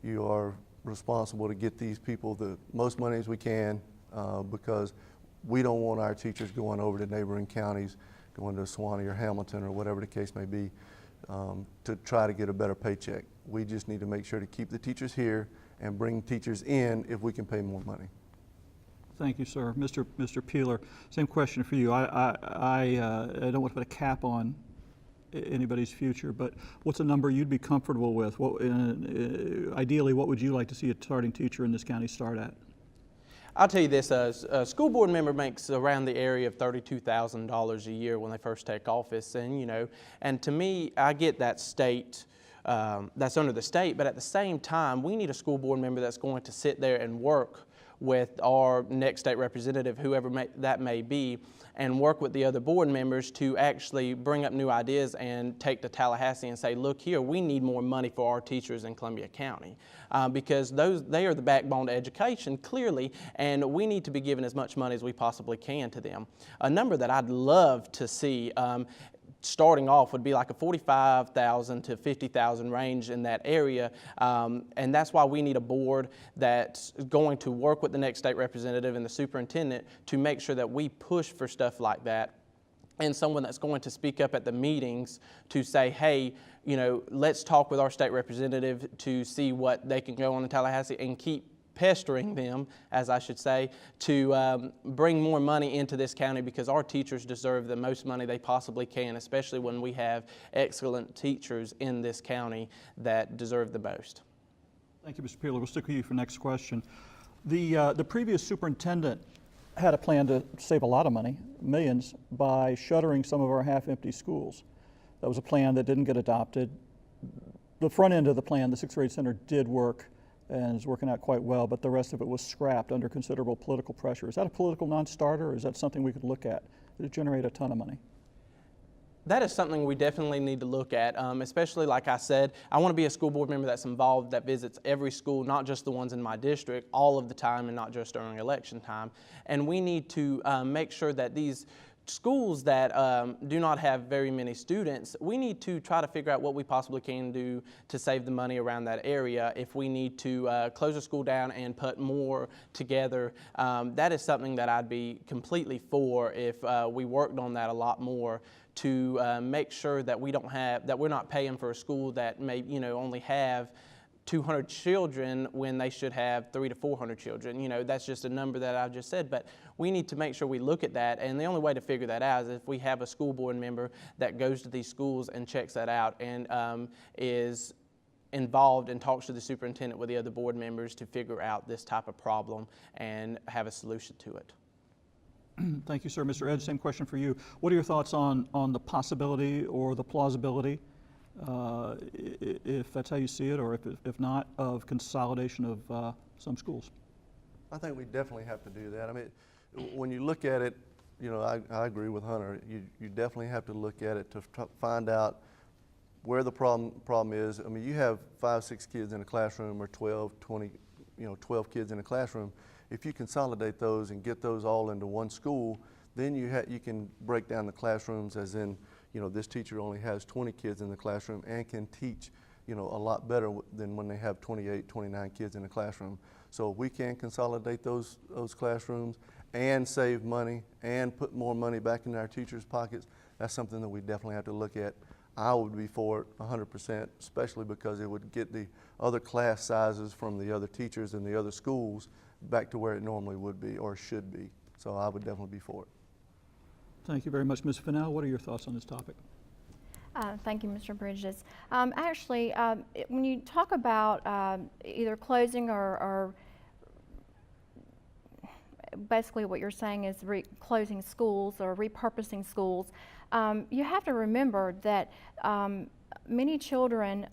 you are responsible to get these people the most money as we can because we don't want our teachers going over to neighboring counties, going to Suwannee or Hamilton or whatever the case may be, to try to get a better paycheck. We just need to make sure to keep the teachers here and bring teachers in if we can pay more money. Thank you, sir. Mr. Peeler, same question for you. I don't want to put a cap on anybody's future, but what's a number you'd be comfortable with? Ideally, what would you like to see a starting teacher in this county start at? I'll tell you this, a school board member makes around the area of $32,000 a year when they first take office, and to me, I get that state, that's under the state, but at the same time, we need a school board member that's going to sit there and work with our next state representative, whoever that may be, and work with the other board members to actually bring up new ideas and take to Tallahassee and say, look here, we need more money for our teachers in Columbia County because they are the backbone to education, clearly, and we need to be giving as much money as we possibly can to them. A number that I'd love to see starting off would be like a $45,000 to $50,000 range in that area, and that's why we need a board that's going to work with the next state representative and the superintendent to make sure that we push for stuff like that, and someone that's going to speak up at the meetings to say, hey, let's talk with our state representative to see what they can go on in Tallahassee and keep pestering them, as I should say, to bring more money into this county because our teachers deserve the most money they possibly can, especially when we have excellent teachers in this county that deserve the most. Thank you, Mr. Peeler. We'll stick with you for next question. The previous superintendent had a plan to save a lot of money, millions, by shuttering some of our half-empty schools. That was a plan that didn't get adopted. The front end of the plan, the sixth grade center, did work and is working out quite well, but the rest of it was scrapped under considerable political pressure. Is that a political non-starter, or is that something we could look at? Did it generate a ton of money? That is something we definitely need to look at, especially like I said, I want to be a school board member that's involved, that visits every school, not just the ones in my district, all of the time and not just during election time. And we need to make sure that these schools that do not have very many students, we need to try to figure out what we possibly can do to save the money around that area. If we need to close a school down and put more together, that is something that I'd be completely for if we worked on that a lot more to make sure that we're not paying for a school that may only have 200 children when they should have 300 to 400 children. That's just a number that I just said, but we need to make sure we look at that, and the only way to figure that out is if we have a school board member that goes to these schools and checks that out and is involved and talks to the superintendent with the other board members to figure out this type of problem and have a solution to it. Thank you, sir. Mr. Edge, same question for you. What are your thoughts on the possibility or the plausibility, if that's how you see it, or if not, of consolidation of some schools? I think we definitely have to do that. I mean, when you look at it, I agree with Hunter. You definitely have to look at it to find out where the problem is. I mean, you have 5, 6 kids in a classroom or 12, 20, 12 kids in a classroom. If you consolidate those and get those all into one school, then you can break down the classrooms as in, this teacher only has 20 kids in the classroom and can teach, a lot better than when they have 28, 29 kids in the classroom. So if we can consolidate those classrooms and save money and put more money back in our teachers' pockets, that's something that we definitely have to look at. I would be for it 100%, especially because it would get the other class sizes from the other teachers and the other schools back to where it normally would be or should be. So I would definitely be for it. Thank you very much. Ms. Fennell, what are your thoughts on this topic? Thank you, Mr. Bridges. Actually, when you talk about either closing or basically what you're saying is closing schools or repurposing schools, you have to remember that many children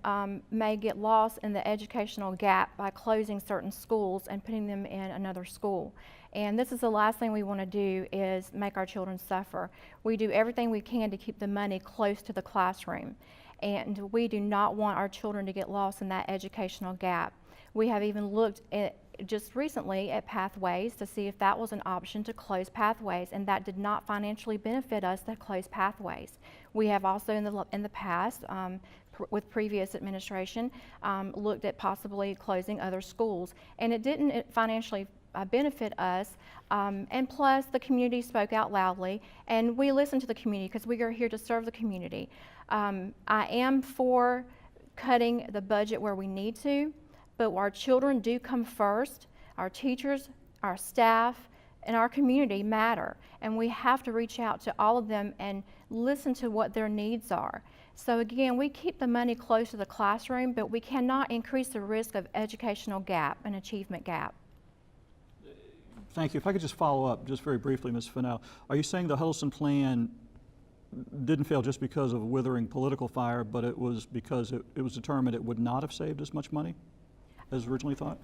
may get lost in the educational gap by closing certain schools and putting them in another school. And this is the last thing we want to do, is make our children suffer. We do everything we can to keep the money close to the classroom. And we do not want our children to get lost in that educational gap. We have even looked at just recently at Pathways to see if that was an option to close Pathways, and that did not financially benefit us to close Pathways. We have also in the past, with previous administration, looked at possibly closing other schools, and it didn't financially benefit us, and plus the community spoke out loudly, and we listened to the community because we are here to serve the community. I am for cutting the budget where we need to, but our children do come first. Our teachers, our staff, and our community matter, and we have to reach out to all of them and listen to what their needs are. So again, we keep the money close to the classroom, but we cannot increase the risk of educational gap and achievement gap. Thank you. If I could just follow up just very briefly, Ms. Fennell, are you saying the Huddleston plan didn't fail just because of withering political fire, but it was because it was determined it would not have saved as much money as originally thought?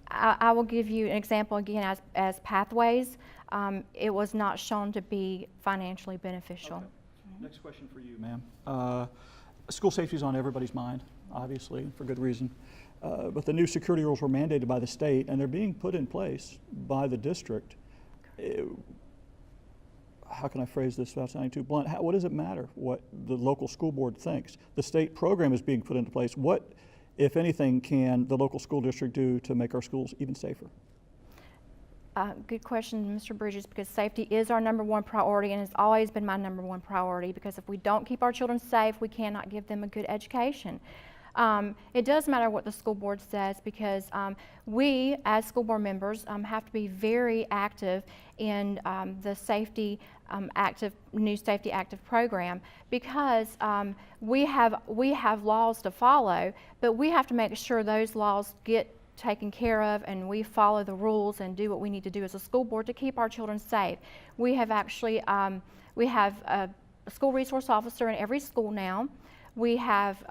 I will give you an example again as Pathways. It was not shown to be financially beneficial. Okay. Next question for you, ma'am. School safety is on everybody's mind, obviously, for good reason. But the new security rules were mandated by the state, and they're being put in place by the district. How can I phrase this without sounding too blunt? What does it matter what the local school board thinks? The state program is being put into place. What, if anything, can the local school district do to make our schools even safer? Good question, Mr. Bridges, because safety is our #1 priority and has always been my #1 priority, because if we don't keep our children safe, we cannot give them a good education. It does matter what the school board says, because we, as school board members, have to be very active in the safety new safety active program, because we have laws to follow, but we have to make sure those laws get taken care of and we follow the rules and do what we need to do as a school board to keep our children safe. We have actually we have a school resource officer in every school now. We have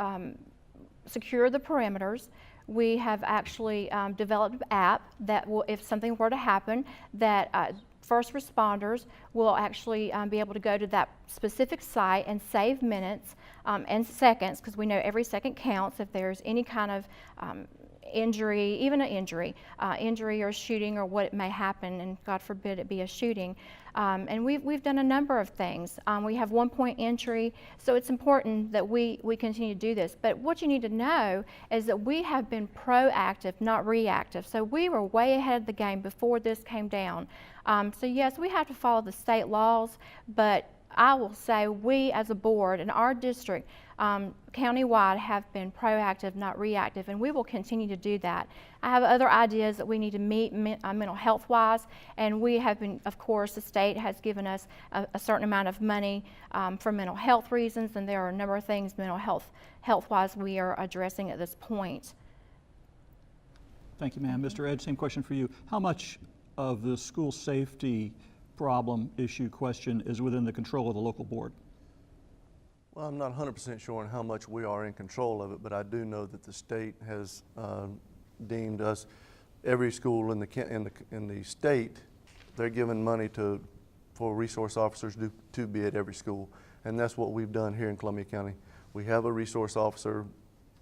secure the perimeters. We have actually developed an app that will, if something were to happen, that first responders will actually be able to go to that specific site and save minutes and seconds, because we know every second counts if there's any kind of injury, even an injury or shooting or what may happen, and God forbid it be a shooting. And we've done a number of things. We have 1-point entry, so it's important that we continue to do this. But what you need to know is that we have been proactive, not reactive. So we were way ahead of the game before this came down. So yes, we have to follow the state laws, but I will say we as a board in our district countywide have been proactive, not reactive, and we will continue to do that. I have other ideas that we need to meet mental health wise, and we have been, of course, the state has given us a certain amount of money for mental health reasons, and there are a number of things mental health wise we are addressing at this point. Thank you, ma'am. Mr. Ed, same question for you. How much of the school safety problem, issue, question is within the control of the local board? Well, I'm not 100% sure on how much we are in control of it, but I do know that the state has deemed us, every school in the state, they're giving money for resource officers to be at every school, and that's what we've done here in Columbia County. We have a resource officer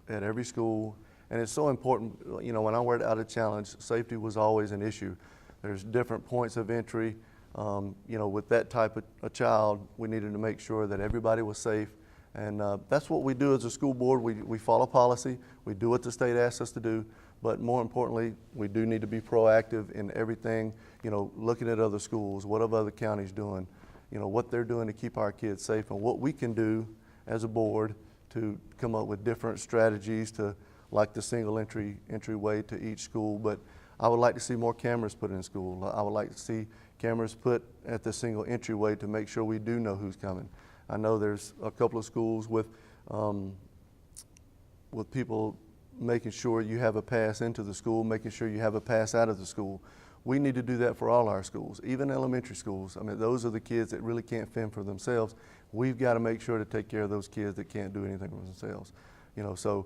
at every school, and it's so important. You know, when I worked out a challenge, safety was always an issue. There's different points of entry. You know, with that type of a child, we needed to make sure that everybody was safe. And that's what we do as a school board. We follow policy. We do what the state asks us to do. But more importantly, we do need to be proactive in everything, you know, looking at other schools, what are other counties doing, you know, what they're doing to keep our kids safe, and what we can do as a board to come up with different strategies to, like the single entryway to each school. But I would like to see more cameras put in school. I would like to see cameras put at the single entryway to make sure we do know who's coming. I know there's a couple of schools with people making sure you have a pass into the school, making sure you have a pass out of the school. We need to do that for all our schools, even elementary schools. I mean, those are the kids that really can't fend for themselves. We've got to make sure to take care of those kids that can't do anything for themselves. You know, so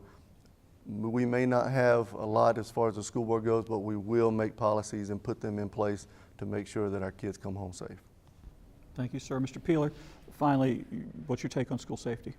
we may not have a lot as far as the school board goes, but we will make policies and put them in place to make sure that our kids come home safe. Thank you, sir. Mr. Peeler, finally, what's your take on school safety?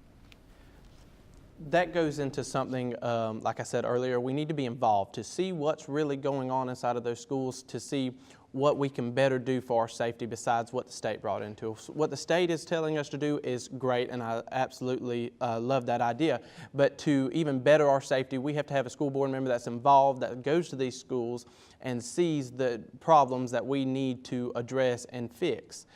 That goes into something, like I said earlier, we need to be involved to see what's really going on inside of those schools, to see what we can better do for our safety besides what the state brought into us. What the state is telling us to do is great, and I absolutely love that idea. But to even better our safety, we have to have a school board member that's involved, that goes to these schools and sees the problems that we need to address and fix.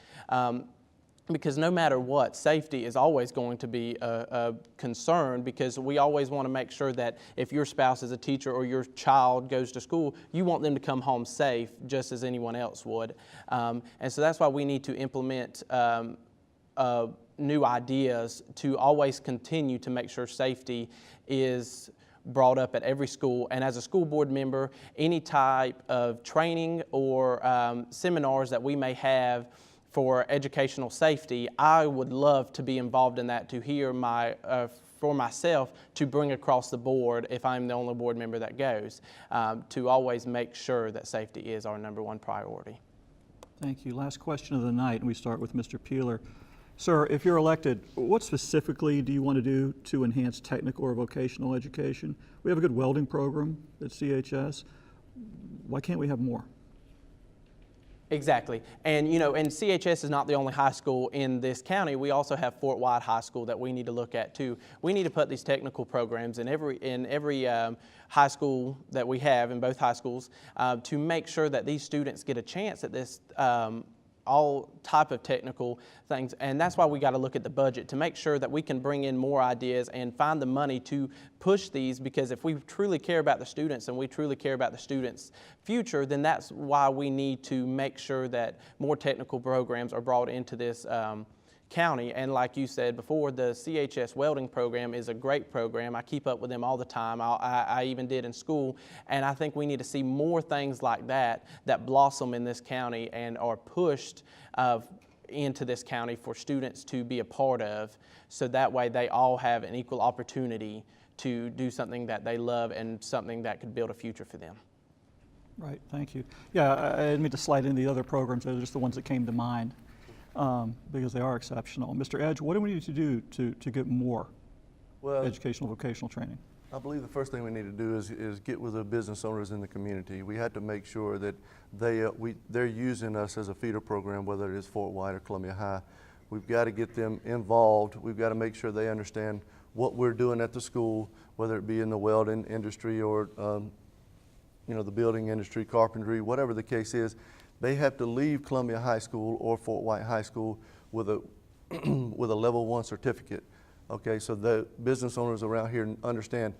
Because no matter what, safety is always going to be a concern, because we always want to make sure that if your spouse is a teacher or your child goes to school, you want them to come home safe just as anyone else would. And so that's why we need to implement new ideas to always continue to make sure safety is brought up at every school. And as a school board member, any type of training or seminars that we may have for educational safety, I would love to be involved in that, to hear for myself, to bring across the board if I'm the only board member that goes, to always make sure that safety is our #1 priority. Thank you. Last question of the night, and we start with Mr. Peeler. Sir, if you're elected, what specifically do you want to do to enhance technical or vocational education? We have a good welding program at CHS. Why can't we have more? Exactly. And you know, and CHS is not the only high school in this county. We also have Fort White High School that we need to look at too. We need to put these technical programs in every high school that we have, in both high schools, to make sure that these students get a chance at this all type of technical things. And that's why we got to look at the budget to make sure that we can bring in more ideas and find the money to push these, because if we truly care about the students and we truly care about the students' future, then that's why we need to make sure that more technical programs are brought into this county. And like you said before, the CHS welding program is a great program. I keep up with them all the time. I even did in school, and I think we need to see more things like that blossom in this county and are pushed into this county for students to be a part of, so that way they all have an equal opportunity to do something that they love and something that could build a future for them. Right, thank you. Yeah, I didn't mean to slide in the other programs, those are just the ones that came to mind. Because they are exceptional. Mr. Edge, what do we need to do to get more educational vocational training? I believe the first thing we need to do is get with the business owners in the community. We have to make sure that they're using us as a feeder program, whether it is Fort White or Columbia High. We've got to get them involved. We've got to make sure they understand what we're doing at the school, whether it be in the welding industry or the building industry, carpentry, whatever the case is. They have to leave Columbia High School or Fort White High School with a with a level 1 certificate. Okay, so the business owners around here understand,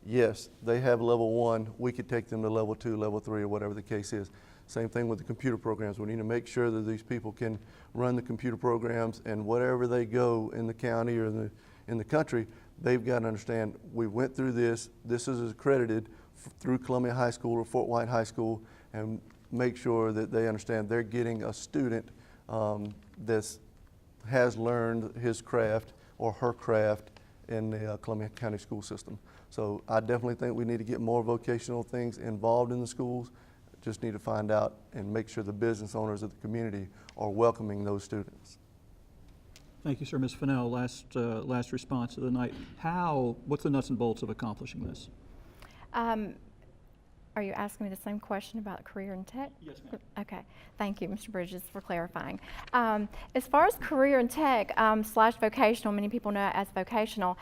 yes, they have level 1, we could take them to level 2, level 3, or whatever the case is. Same thing with the computer programs. We need to make sure that these people can run the computer programs, and wherever they go in the county or in the country, they've got to understand, we went through this is accredited through Columbia High School or Fort White High School, and make sure that they understand they're getting a student that has learned his craft or her craft in the Columbia County school system. So I definitely think we need to get more vocational things involved in the schools. Just need to find out and make sure the business owners of the community are welcoming those students. Thank you, sir. Ms. Fennell, last response of the night. What's the nuts and bolts of accomplishing this? Are you asking me the same question about career and tech? Yes, ma'am. Okay, thank you, Mr. Bridges, for clarifying. As far as career and tech slash vocational, many people know it as vocational,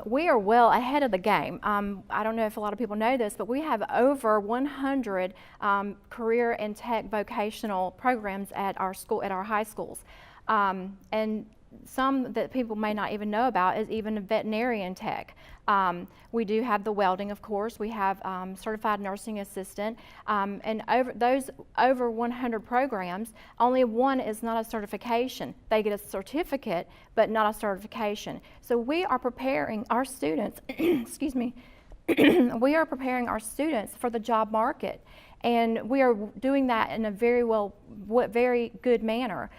we are well ahead of the game. I don't know if a lot of people know this, but we have over 100 career and tech vocational programs at our school, at our high schools. And some that people may not even know about is even a veterinarian tech. We do have the welding, of course. We have certified nursing assistant, and over 100 programs, only one is not a certification. They get a certificate, but not a certification. So we are preparing our students, excuse me, we are preparing our students for the job market. And we are doing that in a very good manner.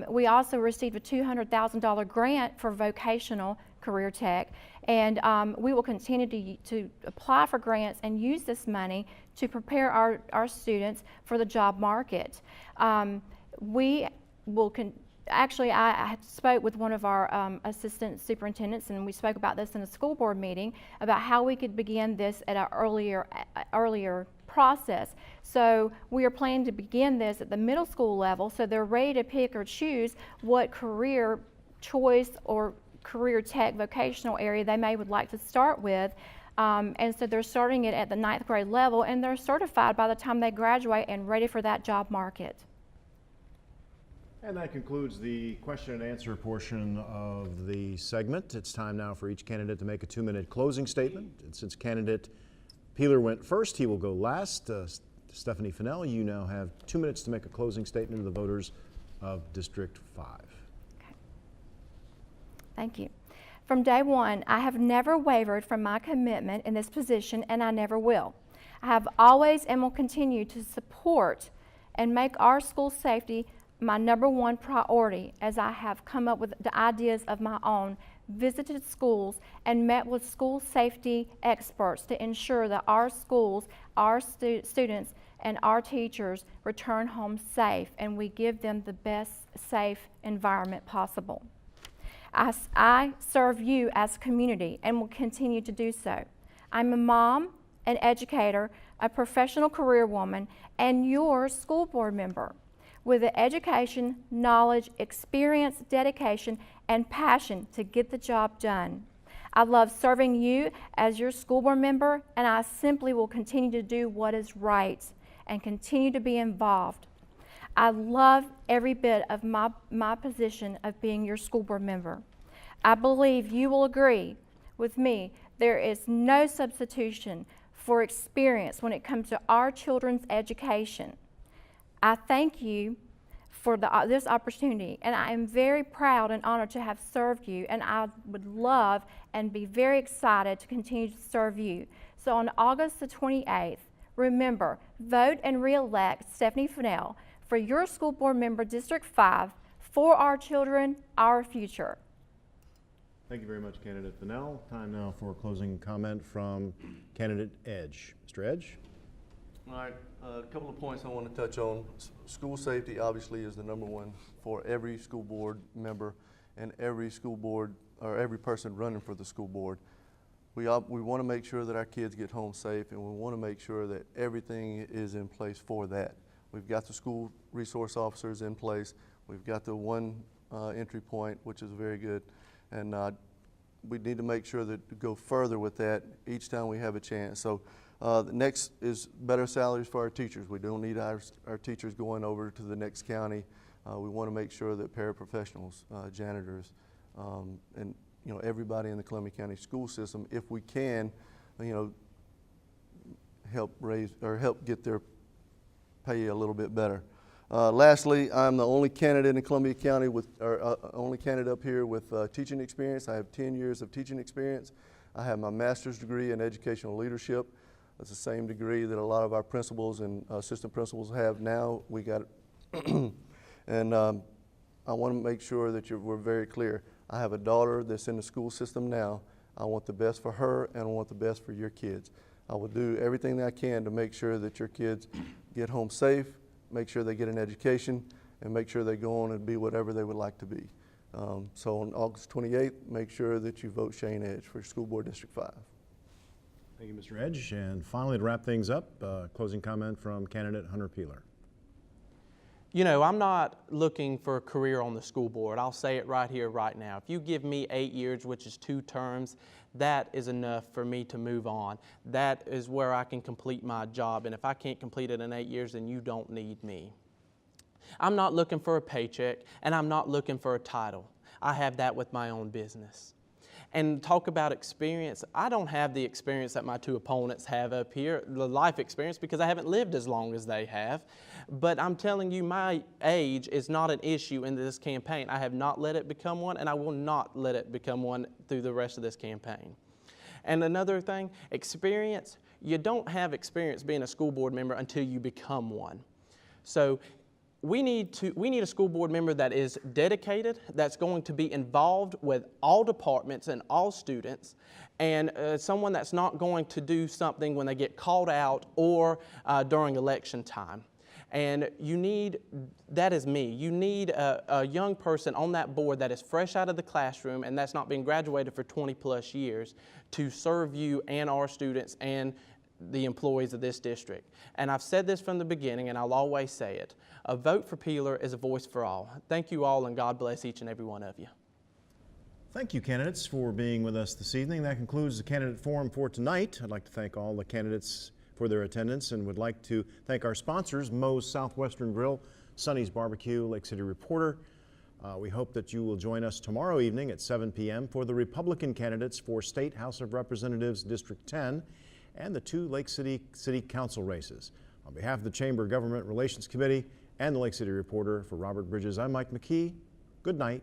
We also received a $200,000 grant for vocational career tech, and we will continue to apply for grants and use this money to prepare our students for the job market. We will Actually, I spoke with one of our assistant superintendents, and we spoke about this in a school board meeting about how we could begin this at an earlier process. So we are planning to begin this at the middle school level, so they're ready to pick or choose what career choice or career tech vocational area they would like to start with. And so they're starting it at the 9th grade level, and they're certified by the time they graduate and ready for that job market. And that concludes the question and answer portion of the segment. It's time now for each candidate to make a 2-minute closing statement. And since candidate Peeler went first, he will go last. Stephanie Fennell, you now have 2 minutes to make a closing statement to the voters of District 5. Okay. Thank you. From day one, I have never wavered from my commitment in this position, and I never will. I have always and will continue to support and make our school safety my #1 priority, as I have come up with the ideas of my own, visited schools, and met with school safety experts to ensure that our schools, our students, and our teachers return home safe, and we give them the best safe environment possible. I serve you as a community and will continue to do so. I'm a mom, an educator, a professional career woman, and your school board member, with the education, knowledge, experience, dedication, and passion to get the job done. I love serving you as your school board member, and I simply will continue to do what is right and continue to be involved. I love every bit of my position of being your school board member. I believe you will agree with me, there is no substitution for experience when it comes to our children's education. I thank you for this opportunity, and I am very proud and honored to have served you, and I would love and be very excited to continue to serve you. So on August the 28th, remember, vote and re-elect Stephanie Fennell for your school board member, District 5, for our children, our future. Thank you very much, candidate Fennell. Time now for a closing comment from candidate Edge. Mr. Edge? All right, a couple of points I want to touch on. School safety obviously is the #1 for every school board member and every school board or every person running for the school board. We want to make sure that our kids get home safe, and we want to make sure that everything is in place for that. We've got the school resource officers in place. We've got the one entry point, which is very good. And we need to make sure that to go further with that each time we have a chance. So the next is better salaries for our teachers. We don't need our teachers going over to the next county. We want to make sure that paraprofessionals, janitors, and everybody in the Columbia County school system, if we can, help raise or help get their pay a little bit better. Lastly, I'm the only candidate in Columbia County only candidate up here with teaching experience. I have 10 years of teaching experience. I have my master's degree in educational leadership. That's the same degree that a lot of our principals and assistant principals have now. We got it. And I want to make sure that we're very clear. I have a daughter that's in the school system now. I want the best for her, and I want the best for your kids. I will do everything that I can to make sure that your kids get home safe, make sure they get an education, and make sure they go on and be whatever they would like to be. So on August 28th, make sure that you vote Shane Edge for School Board District 5. Thank you, Mr. Edge. And finally, to wrap things up, closing comment from candidate Hunter Peeler. You know, I'm not looking for a career on the school board. I'll say it right here, right now. If you give me 8 years, which is 2 terms, that is enough for me to move on. That is where I can complete my job. And if I can't complete it in 8 years, then you don't need me. I'm not looking for a paycheck, and I'm not looking for a title. I have that with my own business. And talk about experience, I don't have the experience that my 2 opponents have up here, the life experience, because I haven't lived as long as they have. But I'm telling you, my age is not an issue in this campaign. I have not let it become one, and I will not let it become one through the rest of this campaign. And another thing, experience, you don't have experience being a school board member until you become one. So we need a school board member that is dedicated, that's going to be involved with all departments and all students, and someone that's not going to do something when they get called out or during election time. And you need, that is me, you need a young person on that board that is fresh out of the classroom and that's not been graduated for 20 plus years to serve you and our students and the employees of this district. And I've said this from the beginning, and I'll always say it. A vote for Peeler is a voice for all. Thank you all, and God bless each and every one of you. Thank you, candidates, for being with us this evening. That concludes the candidate forum for tonight. I'd like to thank all the candidates for their attendance and would like to thank our sponsors, Moe's Southwestern Grill, Sonny's Barbecue, Lake City Reporter. We hope that you will join us tomorrow evening at 7 p.m. for the Republican candidates for State House of Representatives District 10 and the 2 Lake City City Council races. On behalf of the Chamber Government Relations Committee and the Lake City Reporter, for Robert Bridges, I'm Mike McKee. Good night.